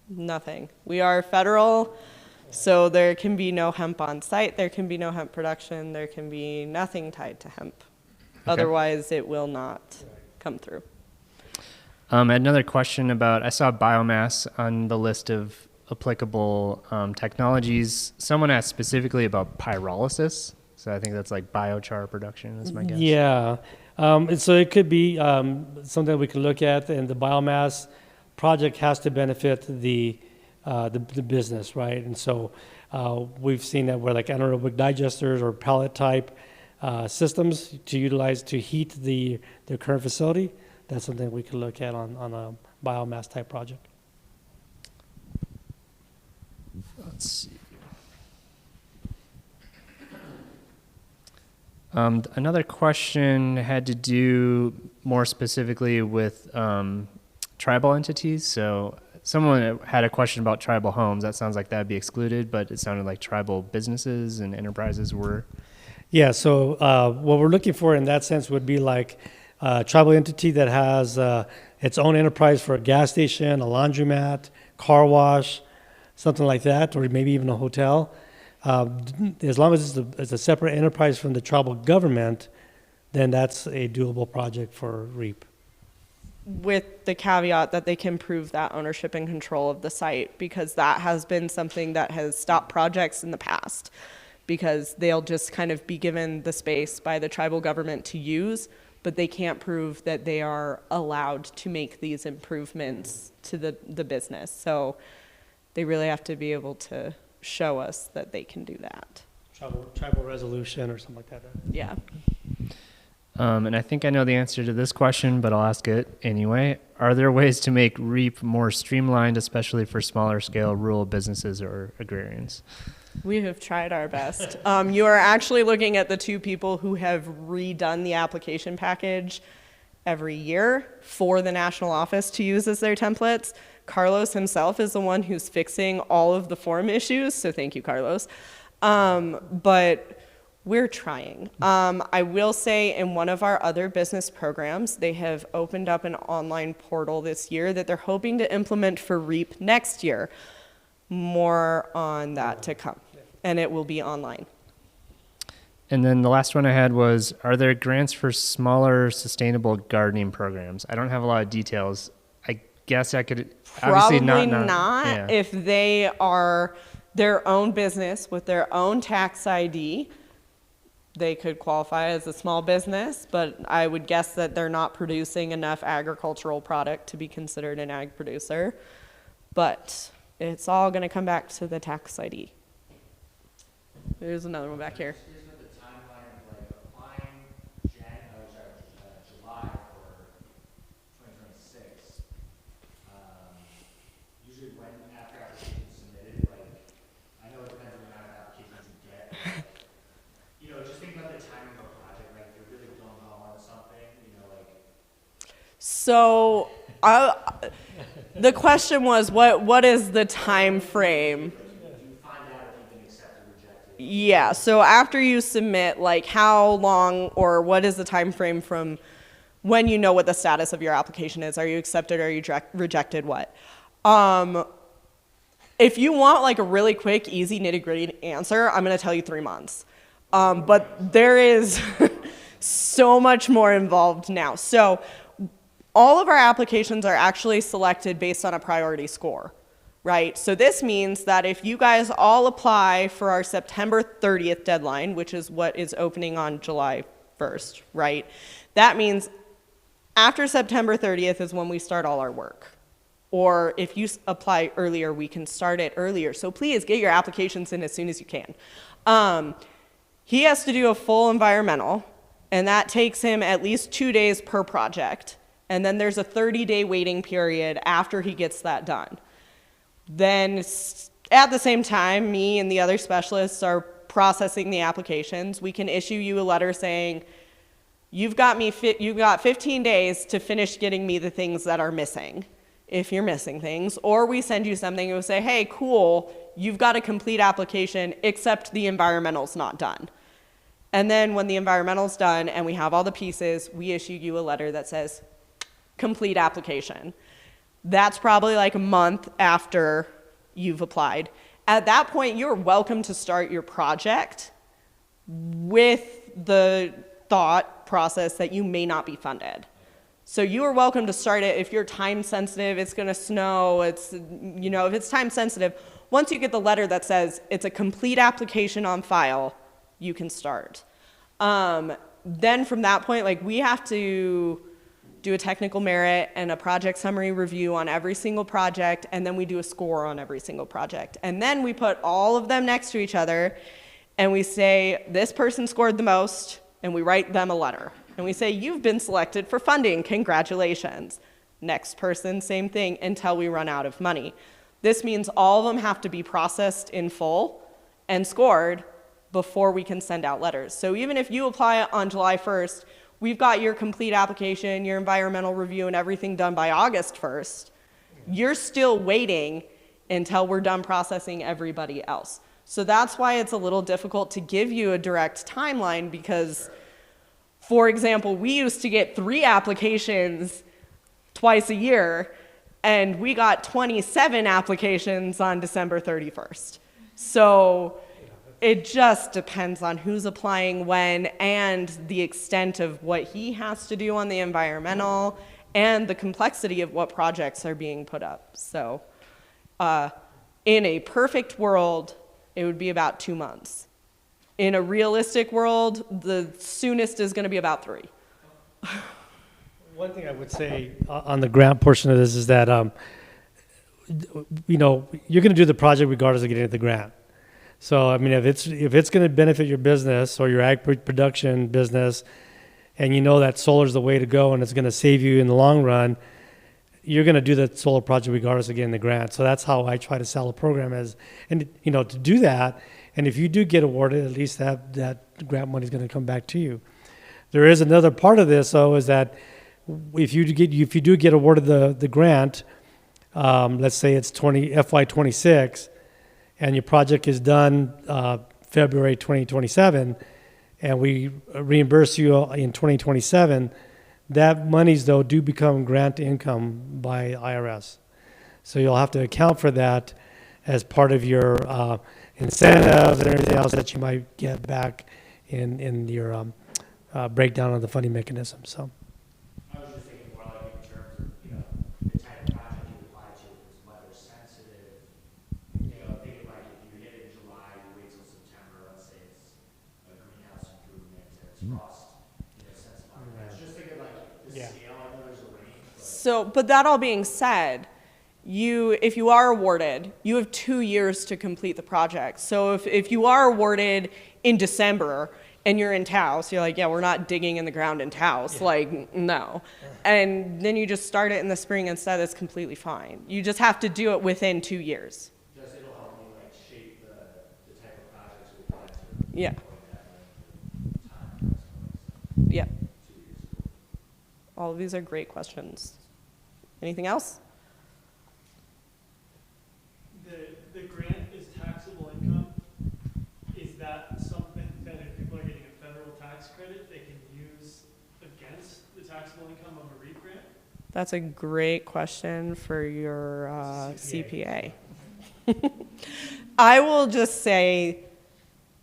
Nothing. We are federal, so there can be no hemp on site. There can be no hemp production. There can be nothing tied to hemp. Okay. Otherwise, it will not come through. I had another question about, I saw biomass on the list of applicable technologies. Someone asked specifically about pyrolysis. So I think that's like biochar production, is my guess. Yeah. And so it could be something we could look at, and the biomass project has to benefit the business, right? And so we've seen that where like anaerobic digesters or pellet type systems to utilize to heat their current facility. That's something we could look at on a biomass type project. Let's see. Another question had to do more specifically with tribal entities. So someone had a question about tribal homes. That sounds like that'd be excluded, but it sounded like tribal businesses and enterprises were. Yeah, so what we're looking for in that sense would be like a tribal entity that has its own enterprise for a gas station, a laundromat, car wash, something like that, or maybe even a hotel. As long as it's a separate enterprise from the tribal government, then that's a doable project for REAP. With the caveat that they can prove that ownership and control of the site, because that has been something that has stopped projects in the past, because they'll just kind of be given the space by the tribal government to use, but they can't prove that they are allowed to make these improvements to the business. So they really have to be able to show us that they can do that. Tribal resolution or something like that. Yeah. And I think I know the answer to this question, but I'll ask it anyway. Are there ways to make REAP more streamlined, especially for smaller scale rural businesses or agrarians? We have tried our best. You are actually looking at the two people who have redone the application package every year for the national office to use as their templates. Carlos himself is the one who's fixing all of the form issues, so thank you, Carlos. But we're trying. I will say in one of our other business programs, they have opened up an online portal this year that they're hoping to implement for REAP next year. More on that to come, and it will be online. And then the last one I had was, are there grants for smaller sustainable gardening programs? I don't have a lot of details. I guess I could Probably obviously not yeah. if they are their own business with their own tax ID. They could qualify as a small business, but I would guess that they're not producing enough agricultural product to be considered an ag producer. But It's all going to come back to the tax ID. There's another one back here. Here's what the timeline of like applying July for 2026. Usually when after applications submitted, like I know it depends on the amount of applications you get. But, you know, just think about the timing of a project. Like if you're really gung ho on something, you know, like. So the question was, what is the time frame? Yeah, so after you submit, like how long or what is the time frame from when you know what the status of your application is? Are you accepted or are you rejected? What? If you want like a really quick, easy, nitty-gritty answer, I'm going to tell you 3 months. But there is so much more involved now. So all of our applications are actually selected based on a priority score. Right, so this means that if you guys all apply for our September 30th deadline, which is what is opening on July 1st, right? That means after September 30th is when we start all our work. Or if you apply earlier, we can start it earlier. So please get your applications in as soon as you can. He has to do a full environmental, and that takes him at least 2 days per project. And then there's a 30-day waiting period after he gets that done. Then at the same time, me and the other specialists are processing the applications. We can issue you a letter saying, you've got 15 days to finish getting me the things that are missing, if you're missing things. Or we send you something and we say, hey, cool, you've got a complete application, except the environmental's not done. And then when the environmental's done and we have all the pieces, we issue you a letter that says, complete application. That's probably like a month after you've applied. At that point, you're welcome to start your project with the thought process that you may not be funded. So you are welcome to start it if you're time sensitive, it's gonna snow, if it's time sensitive, once you get the letter that says it's a complete application on file, you can start. Then from that point, like we have to do a technical merit and a project summary review on every single project, and then we do a score on every single project. And then we put all of them next to each other, and we say, this person scored the most, and we write them a letter. And we say, you've been selected for funding, congratulations. Next person, same thing, until we run out of money. This means all of them have to be processed in full and scored before we can send out letters. So even if you apply on July 1st, we've got your complete application, your environmental review, and everything done by August 1st. You're still waiting until we're done processing everybody else. So that's why it's a little difficult to give you a direct timeline because, for example, we used to get 3 applications twice a year, and we got 27 applications on December 31st. So it just depends on who's applying when and the extent of what he has to do on the environmental and the complexity of what projects are being put up. So in a perfect world, it would be about 2 months. In a realistic world, the soonest is going to be about 3. One thing I would say on the grant portion of this is that, you're going to do the project regardless of getting the grant. So, I mean, if it's going to benefit your business or your ag production business, and you know that solar is the way to go and it's going to save you in the long run, you're going to do the solar project regardless of getting the grant. So that's how I try to sell a program to do that. And if you do get awarded, at least that grant money is going to come back to you. There is another part of this, though, is that if you do get awarded the grant, let's say it's FY26, and your project is done February 2027, and we reimburse you in 2027, that monies, though, do become grant income by IRS. So you'll have to account for that as part of your incentives and everything else that you might get back in your breakdown of the funding mechanism. So. I was just thinking more like in terms of, the type of project you apply to, if it's weather sensitive, thinking like if you hit it in July, you wait till September, let's say it's a greenhouse improvement, it's frost, sensitive. Just thinking like the scale, I know there's a range. But that all being said, if you are awarded, you have 2 years to complete the project. So if you are awarded in December and you're in Taos, you're like, yeah, we're not digging in the ground in Taos. Like, no. And then you just start it in the spring instead, it's completely fine. You just have to do it within 2 years. Does it'll help me like shape the type of projects we apply to? Yeah. Time, Yeah. 2 years ago. All of these are great questions. Anything else? The grant is taxable income. Is that something that if people are getting a federal tax credit, they can use against the taxable income of a REAP grant? That's a great question for your CPA. I will just say,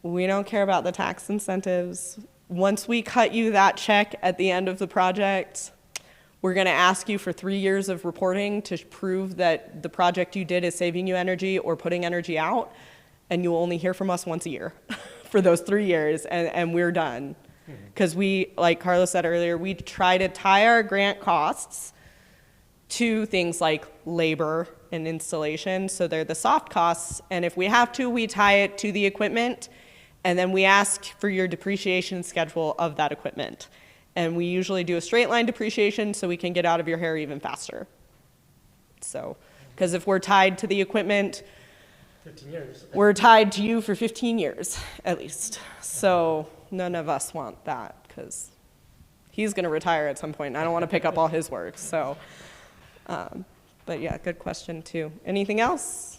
we don't care about the tax incentives. Once we cut you that check at the end of the project, we're going to ask you for 3 years of reporting to prove that the project you did is saving you energy or putting energy out, and you'll only hear from us once a year for those 3 years, and we're done. Because we, like Carlos said earlier, we try to tie our grant costs to things like labor and installation, so they're the soft costs, and if we have to, we tie it to the equipment, and then we ask for your depreciation schedule of that equipment. And we usually do a straight line depreciation so we can get out of your hair even faster. So, because if we're tied to the equipment, 15 years. we're tied to you for 15 years at least. So none of us want that because he's going to retire at some point and I don't want to pick up all his work. So, but yeah, good question too. Anything else?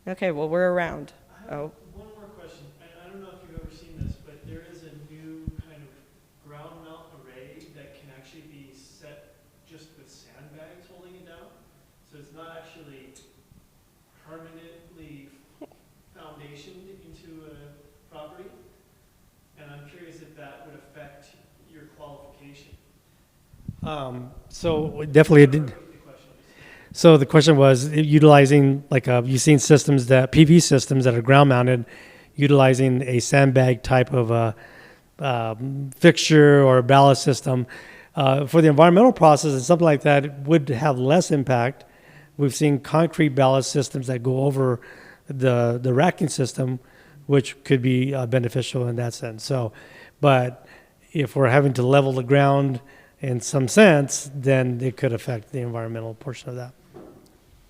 Okay, well, we're around. Oh. One more question. I don't know if you've ever seen this, but there is a new kind of ground mount array that can actually be set just with sandbags holding it down. So it's not actually permanently foundationed into a property. And I'm curious if that would affect your qualification. So definitely it did. So the question was utilizing you've seen systems that PV systems that are ground mounted, utilizing a sandbag type of fixture or a ballast system. For the environmental process and something like that, it would have less impact. We've seen concrete ballast systems that go over the racking system, which could be beneficial in that sense. So, but if we're having to level the ground in some sense, then it could affect the environmental portion of that.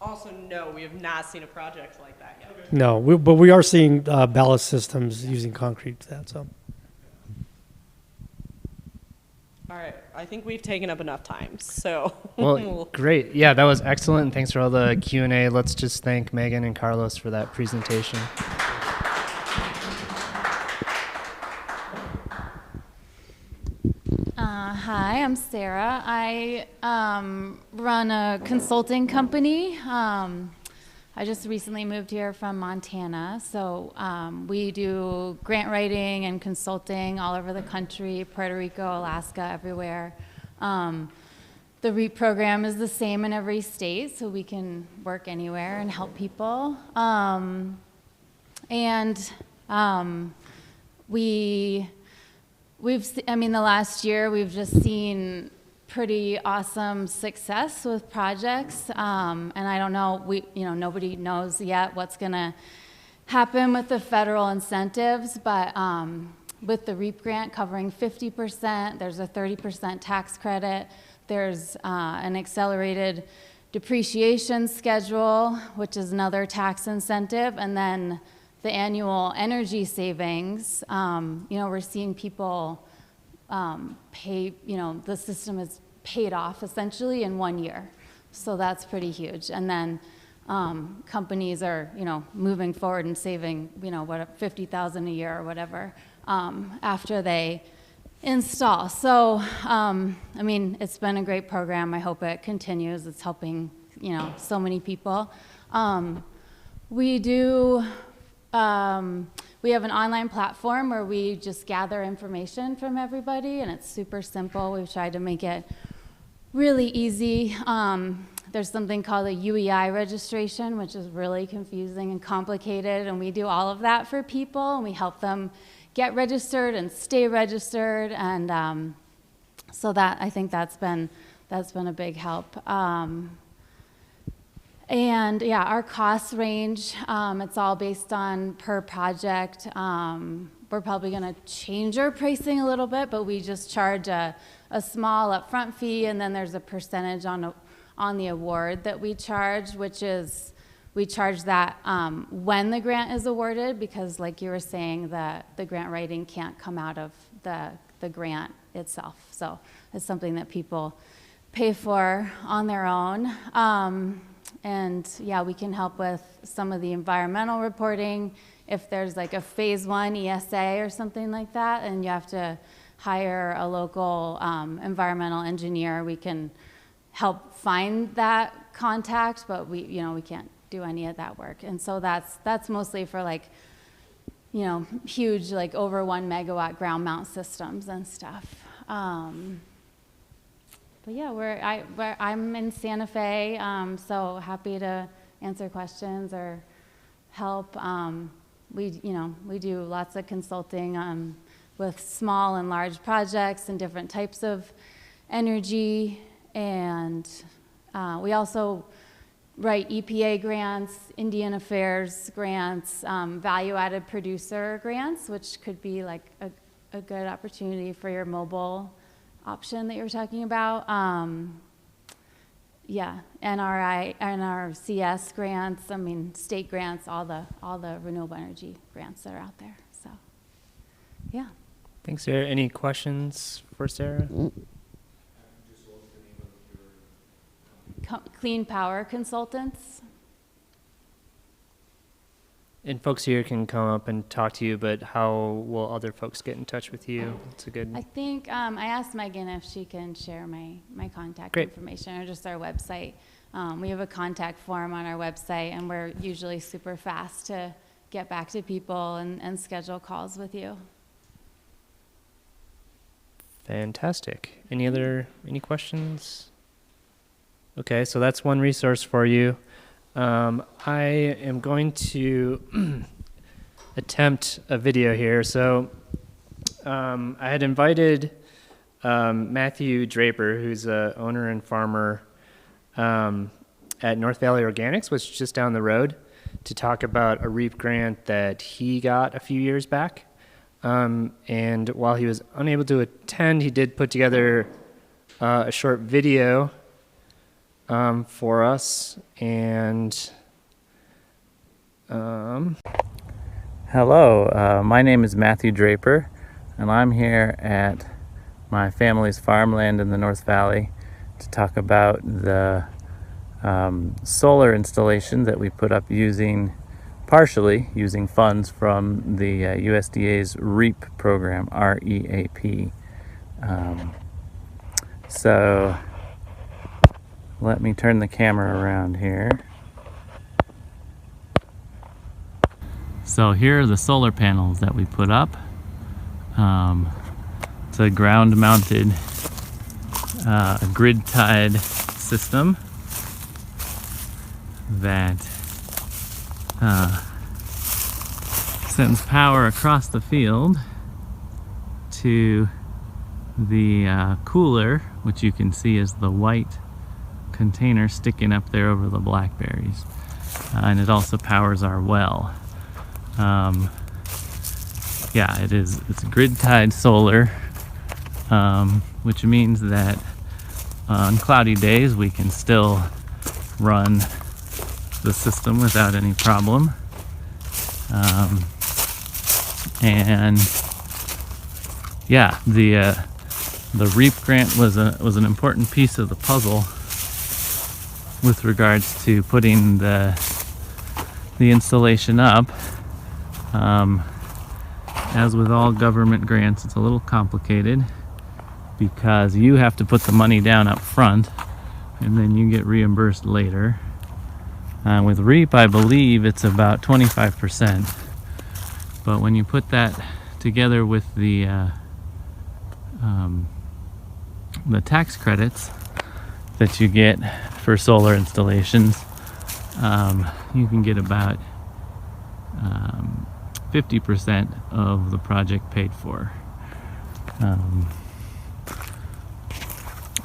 Also, no, we have not seen a project like that yet. Okay. No, but we are seeing ballast systems using concrete for that. So, All right, I think we've taken up enough time, so. Well, great. Yeah, that was excellent. Thanks for all the Q&A. Let's just thank Megan and Carlos for that presentation. Hi, I'm Sarah. I run a consulting company. I just recently moved here from Montana, so we do grant writing and consulting all over the country, Puerto Rico, Alaska, everywhere. The REAP program is the same in every state, so we can work anywhere and help people. The last year we've just seen pretty awesome success with projects, and I don't know, nobody knows yet what's gonna happen with the federal incentives, but with the REAP grant covering 50%, there's a 30% tax credit, there's an accelerated depreciation schedule, which is another tax incentive, and then the annual energy savings. We're seeing people pay, the system is paid off essentially in 1 year. So that's pretty huge. And then companies are, moving forward and saving, $50,000 a year or whatever after they install. So, it's been a great program. I hope it continues. It's helping, so many people. We have an online platform where we just gather information from everybody, and it's super simple. We've tried to make it really easy. There's something called a UEI registration, which is really confusing and complicated, and we do all of that for people, and we help them get registered and stay registered, and so that I think that's been a big help. And yeah, our cost range, it's all based on per project. We're probably gonna change our pricing a little bit, but we just charge a small upfront fee, and then there's a percentage on the award that we charge, which is, we charge that when the grant is awarded, because like you were saying, the grant writing can't come out of the grant itself. So it's something that people pay for on their own. And yeah, we can help with some of the environmental reporting. If there's like a phase 1 ESA or something like that, and you have to hire a local environmental engineer, we can help find that contact, but we can't do any of that work. And so that's mostly for like, huge, like over 1 megawatt ground mount systems and stuff. But yeah, I'm in Santa Fe, so happy to answer questions or help. We do lots of consulting with small and large projects and different types of energy, and we also write EPA grants, Indian Affairs grants, value-added producer grants, which could be like a good opportunity for your mobile option that you were talking about. Yeah, NRCS grants, state grants, all the renewable energy grants that are out there. So, yeah. Thanks, Sarah. Any questions for Sarah? Clean Power Consultants. And folks here can come up and talk to you, but how will other folks get in touch with you? It's a good... I think I asked Megan if she can share my contact Great. information or just our website. We have a contact form on our website, and we're usually super fast to get back to people and schedule calls with you. Fantastic. Any questions? Okay, so that's one resource for you. I am going to attempt a video here. So I had invited Matthew Draper, who's a owner and farmer at North Valley Organics, which is just down the road, to talk about a REAP grant that he got a few years back. And while he was unable to attend, he did put together a short video for us. And hello, my name is Matthew Draper, and I'm here at my family's farmland in the North Valley to talk about the solar installation that we put up partially using funds from the USDA's REAP program, REAP. So let me turn the camera around here. So here are the solar panels that we put up. It's a ground-mounted grid-tied system that sends power across the field to the cooler, which you can see is the white container sticking up there over the blackberries. And it also powers our well. Yeah, it's grid-tied solar, which means that on cloudy days we can still run the system without any problem. And yeah, the REAP grant was an important piece of the puzzle with regards to putting the installation up. As with all government grants, it's a little complicated because you have to put the money down up front and then you get reimbursed later. With REAP, I believe it's about 25%. But when you put that together with the tax credits that you get for solar installations, you can get about 50% of the project paid for.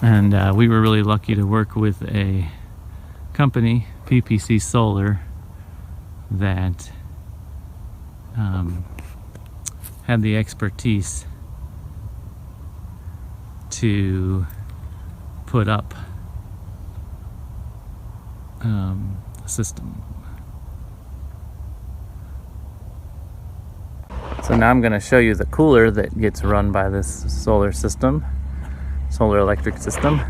And we were really lucky to work with a company, PPC Solar, that had the expertise to put up a system. So now I'm going to show you the cooler that gets run by this solar electric system.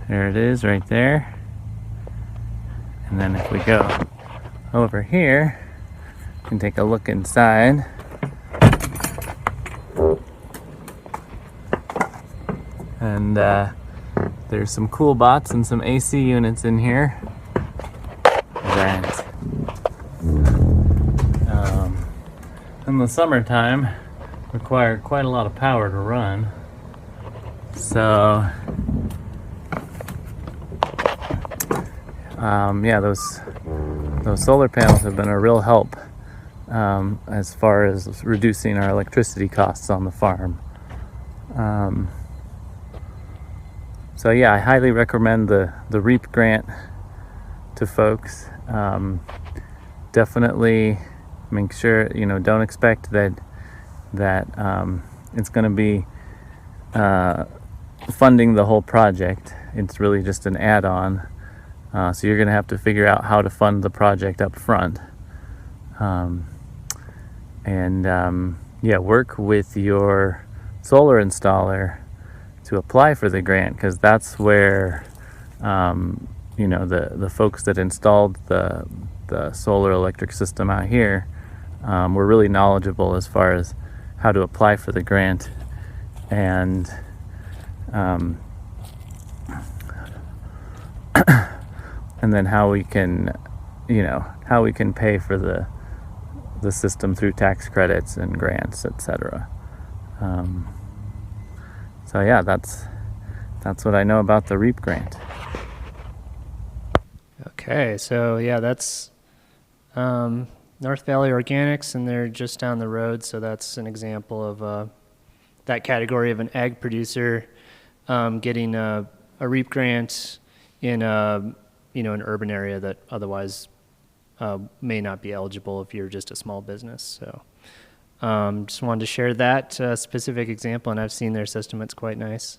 There it is right there. And then if we go over here, you can take a look inside. And there's some cool bots and some AC units in here that in the summertime require quite a lot of power to run. So yeah, those solar panels have been a real help as far as reducing our electricity costs on the farm. So yeah, I highly recommend the REAP grant to folks. Definitely make sure, don't expect that it's going to be funding the whole project. It's really just an add-on. So you're going to have to figure out how to fund the project up front. Yeah, work with your solar installer to apply for the grant, because that's where the folks that installed the solar electric system out here were really knowledgeable as far as how to apply for the grant and then how we can pay for the system through tax credits and grants, etc. So yeah, that's what I know about the REAP grant. Okay, so yeah, that's North Valley Organics, and they're just down the road. So that's an example of that category of an ag producer getting a REAP grant in an urban area that otherwise may not be eligible if you're just a small business. So just wanted to share that specific example, and I've seen their system. It's quite nice.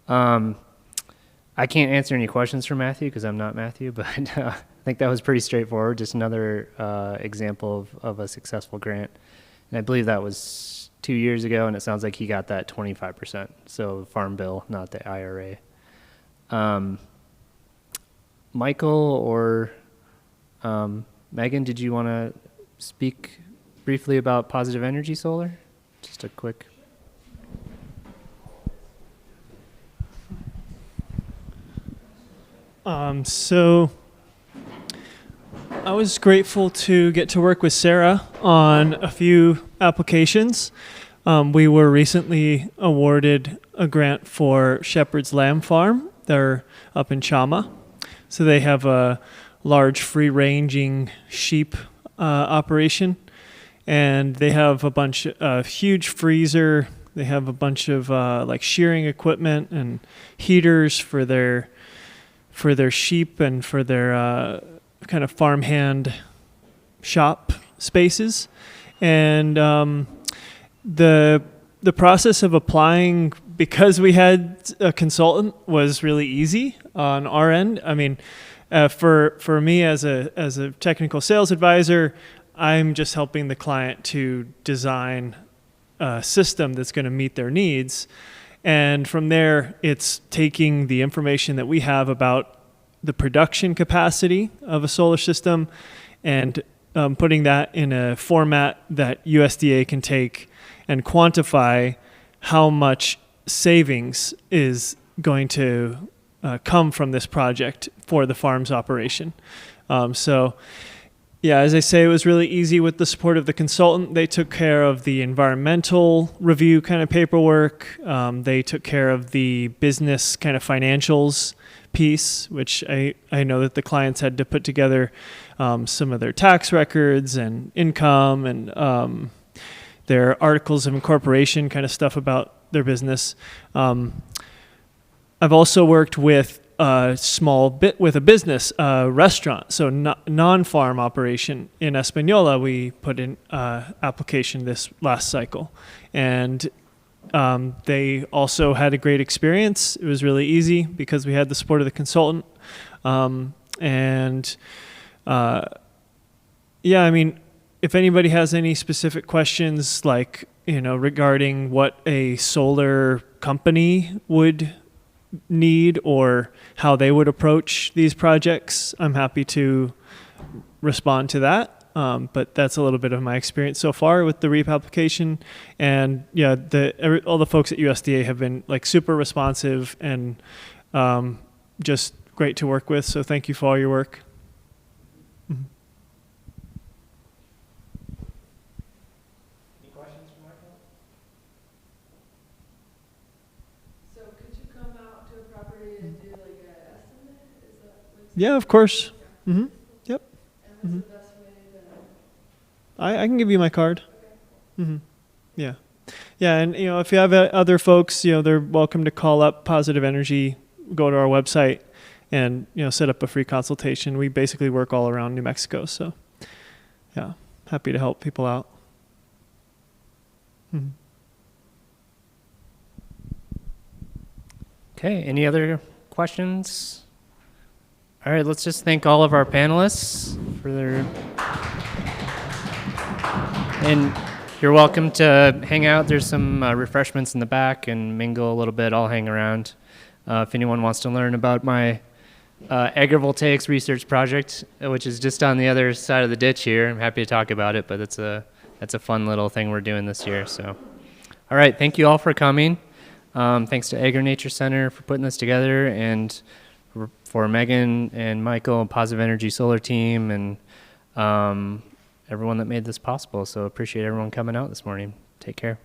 I can't answer any questions for Matthew because I'm not Matthew, but I think that was pretty straightforward. Just another example of a successful grant. And I believe that was 2 years ago, and it sounds like he got that 25%. So Farm Bill, not the IRA. Michael or Megan, did you want to speak briefly about positive energy solar? Just a quick. So I was grateful to get to work with Sarah on a few applications. We were recently awarded a grant for Shepherd's Lamb Farm. They're up in Chama. So they have a large free-ranging sheep operation, and they have a bunch of huge freezer. They have a bunch of like shearing equipment and heaters for their sheep and for their kind of farmhand shop spaces. And the process of applying, because we had a consultant, was really easy on our end. I mean, for me as a technical sales advisor, I'm just helping the client to design a system that's going to meet their needs. And from there, it's taking the information that we have about the production capacity of a solar system and putting that in a format that USDA can take and quantify how much savings is going to come from this project for the farm's operation. So yeah, as I say, it was really easy with the support of the consultant. They took care of the environmental review kind of paperwork. They took care of the business kind of financials piece, which I know that the clients had to put together some of their tax records and income and their articles of incorporation kind of stuff about their business. I've also worked with a small bit with a business, a restaurant, so non-farm operation in Espanola, we put in application this last cycle, and they also had a great experience. It was really easy because we had the support of the consultant, yeah, I mean, if anybody has any specific questions, like, regarding what a solar company would need or how they would approach these projects, I'm happy to respond to that. But that's a little bit of my experience so far with the REAP application. And yeah, all the folks at USDA have been like super responsive and just great to work with. So thank you for all your work. Mm-hmm. Any questions for Michael? So could you come out to a property and do like an estimate? Is that like? Yeah, of course. Mm-hmm. Yep. And what's the best way to? I can give you my card. Okay. Mm-hmm. Yeah. Yeah, and if you have other folks, they're welcome to call up Positive Energy, go to our website, and set up a free consultation. We basically work all around New Mexico, so yeah, happy to help people out. Mm-hmm. Okay, any other questions? All right, let's just thank all of our panelists for their... And you're welcome to hang out. There's some refreshments in the back and mingle a little bit. I'll hang around. If anyone wants to learn about my agrivoltaics research project, which is just on the other side of the ditch here, I'm happy to talk about it, but that's a fun little thing we're doing this year. So, all right, thank you all for coming. Thanks to Agri Nature Center for putting this together, and for Megan and Michael and Positive Energy Solar Team, and everyone that made this possible. So appreciate everyone coming out this morning. Take care.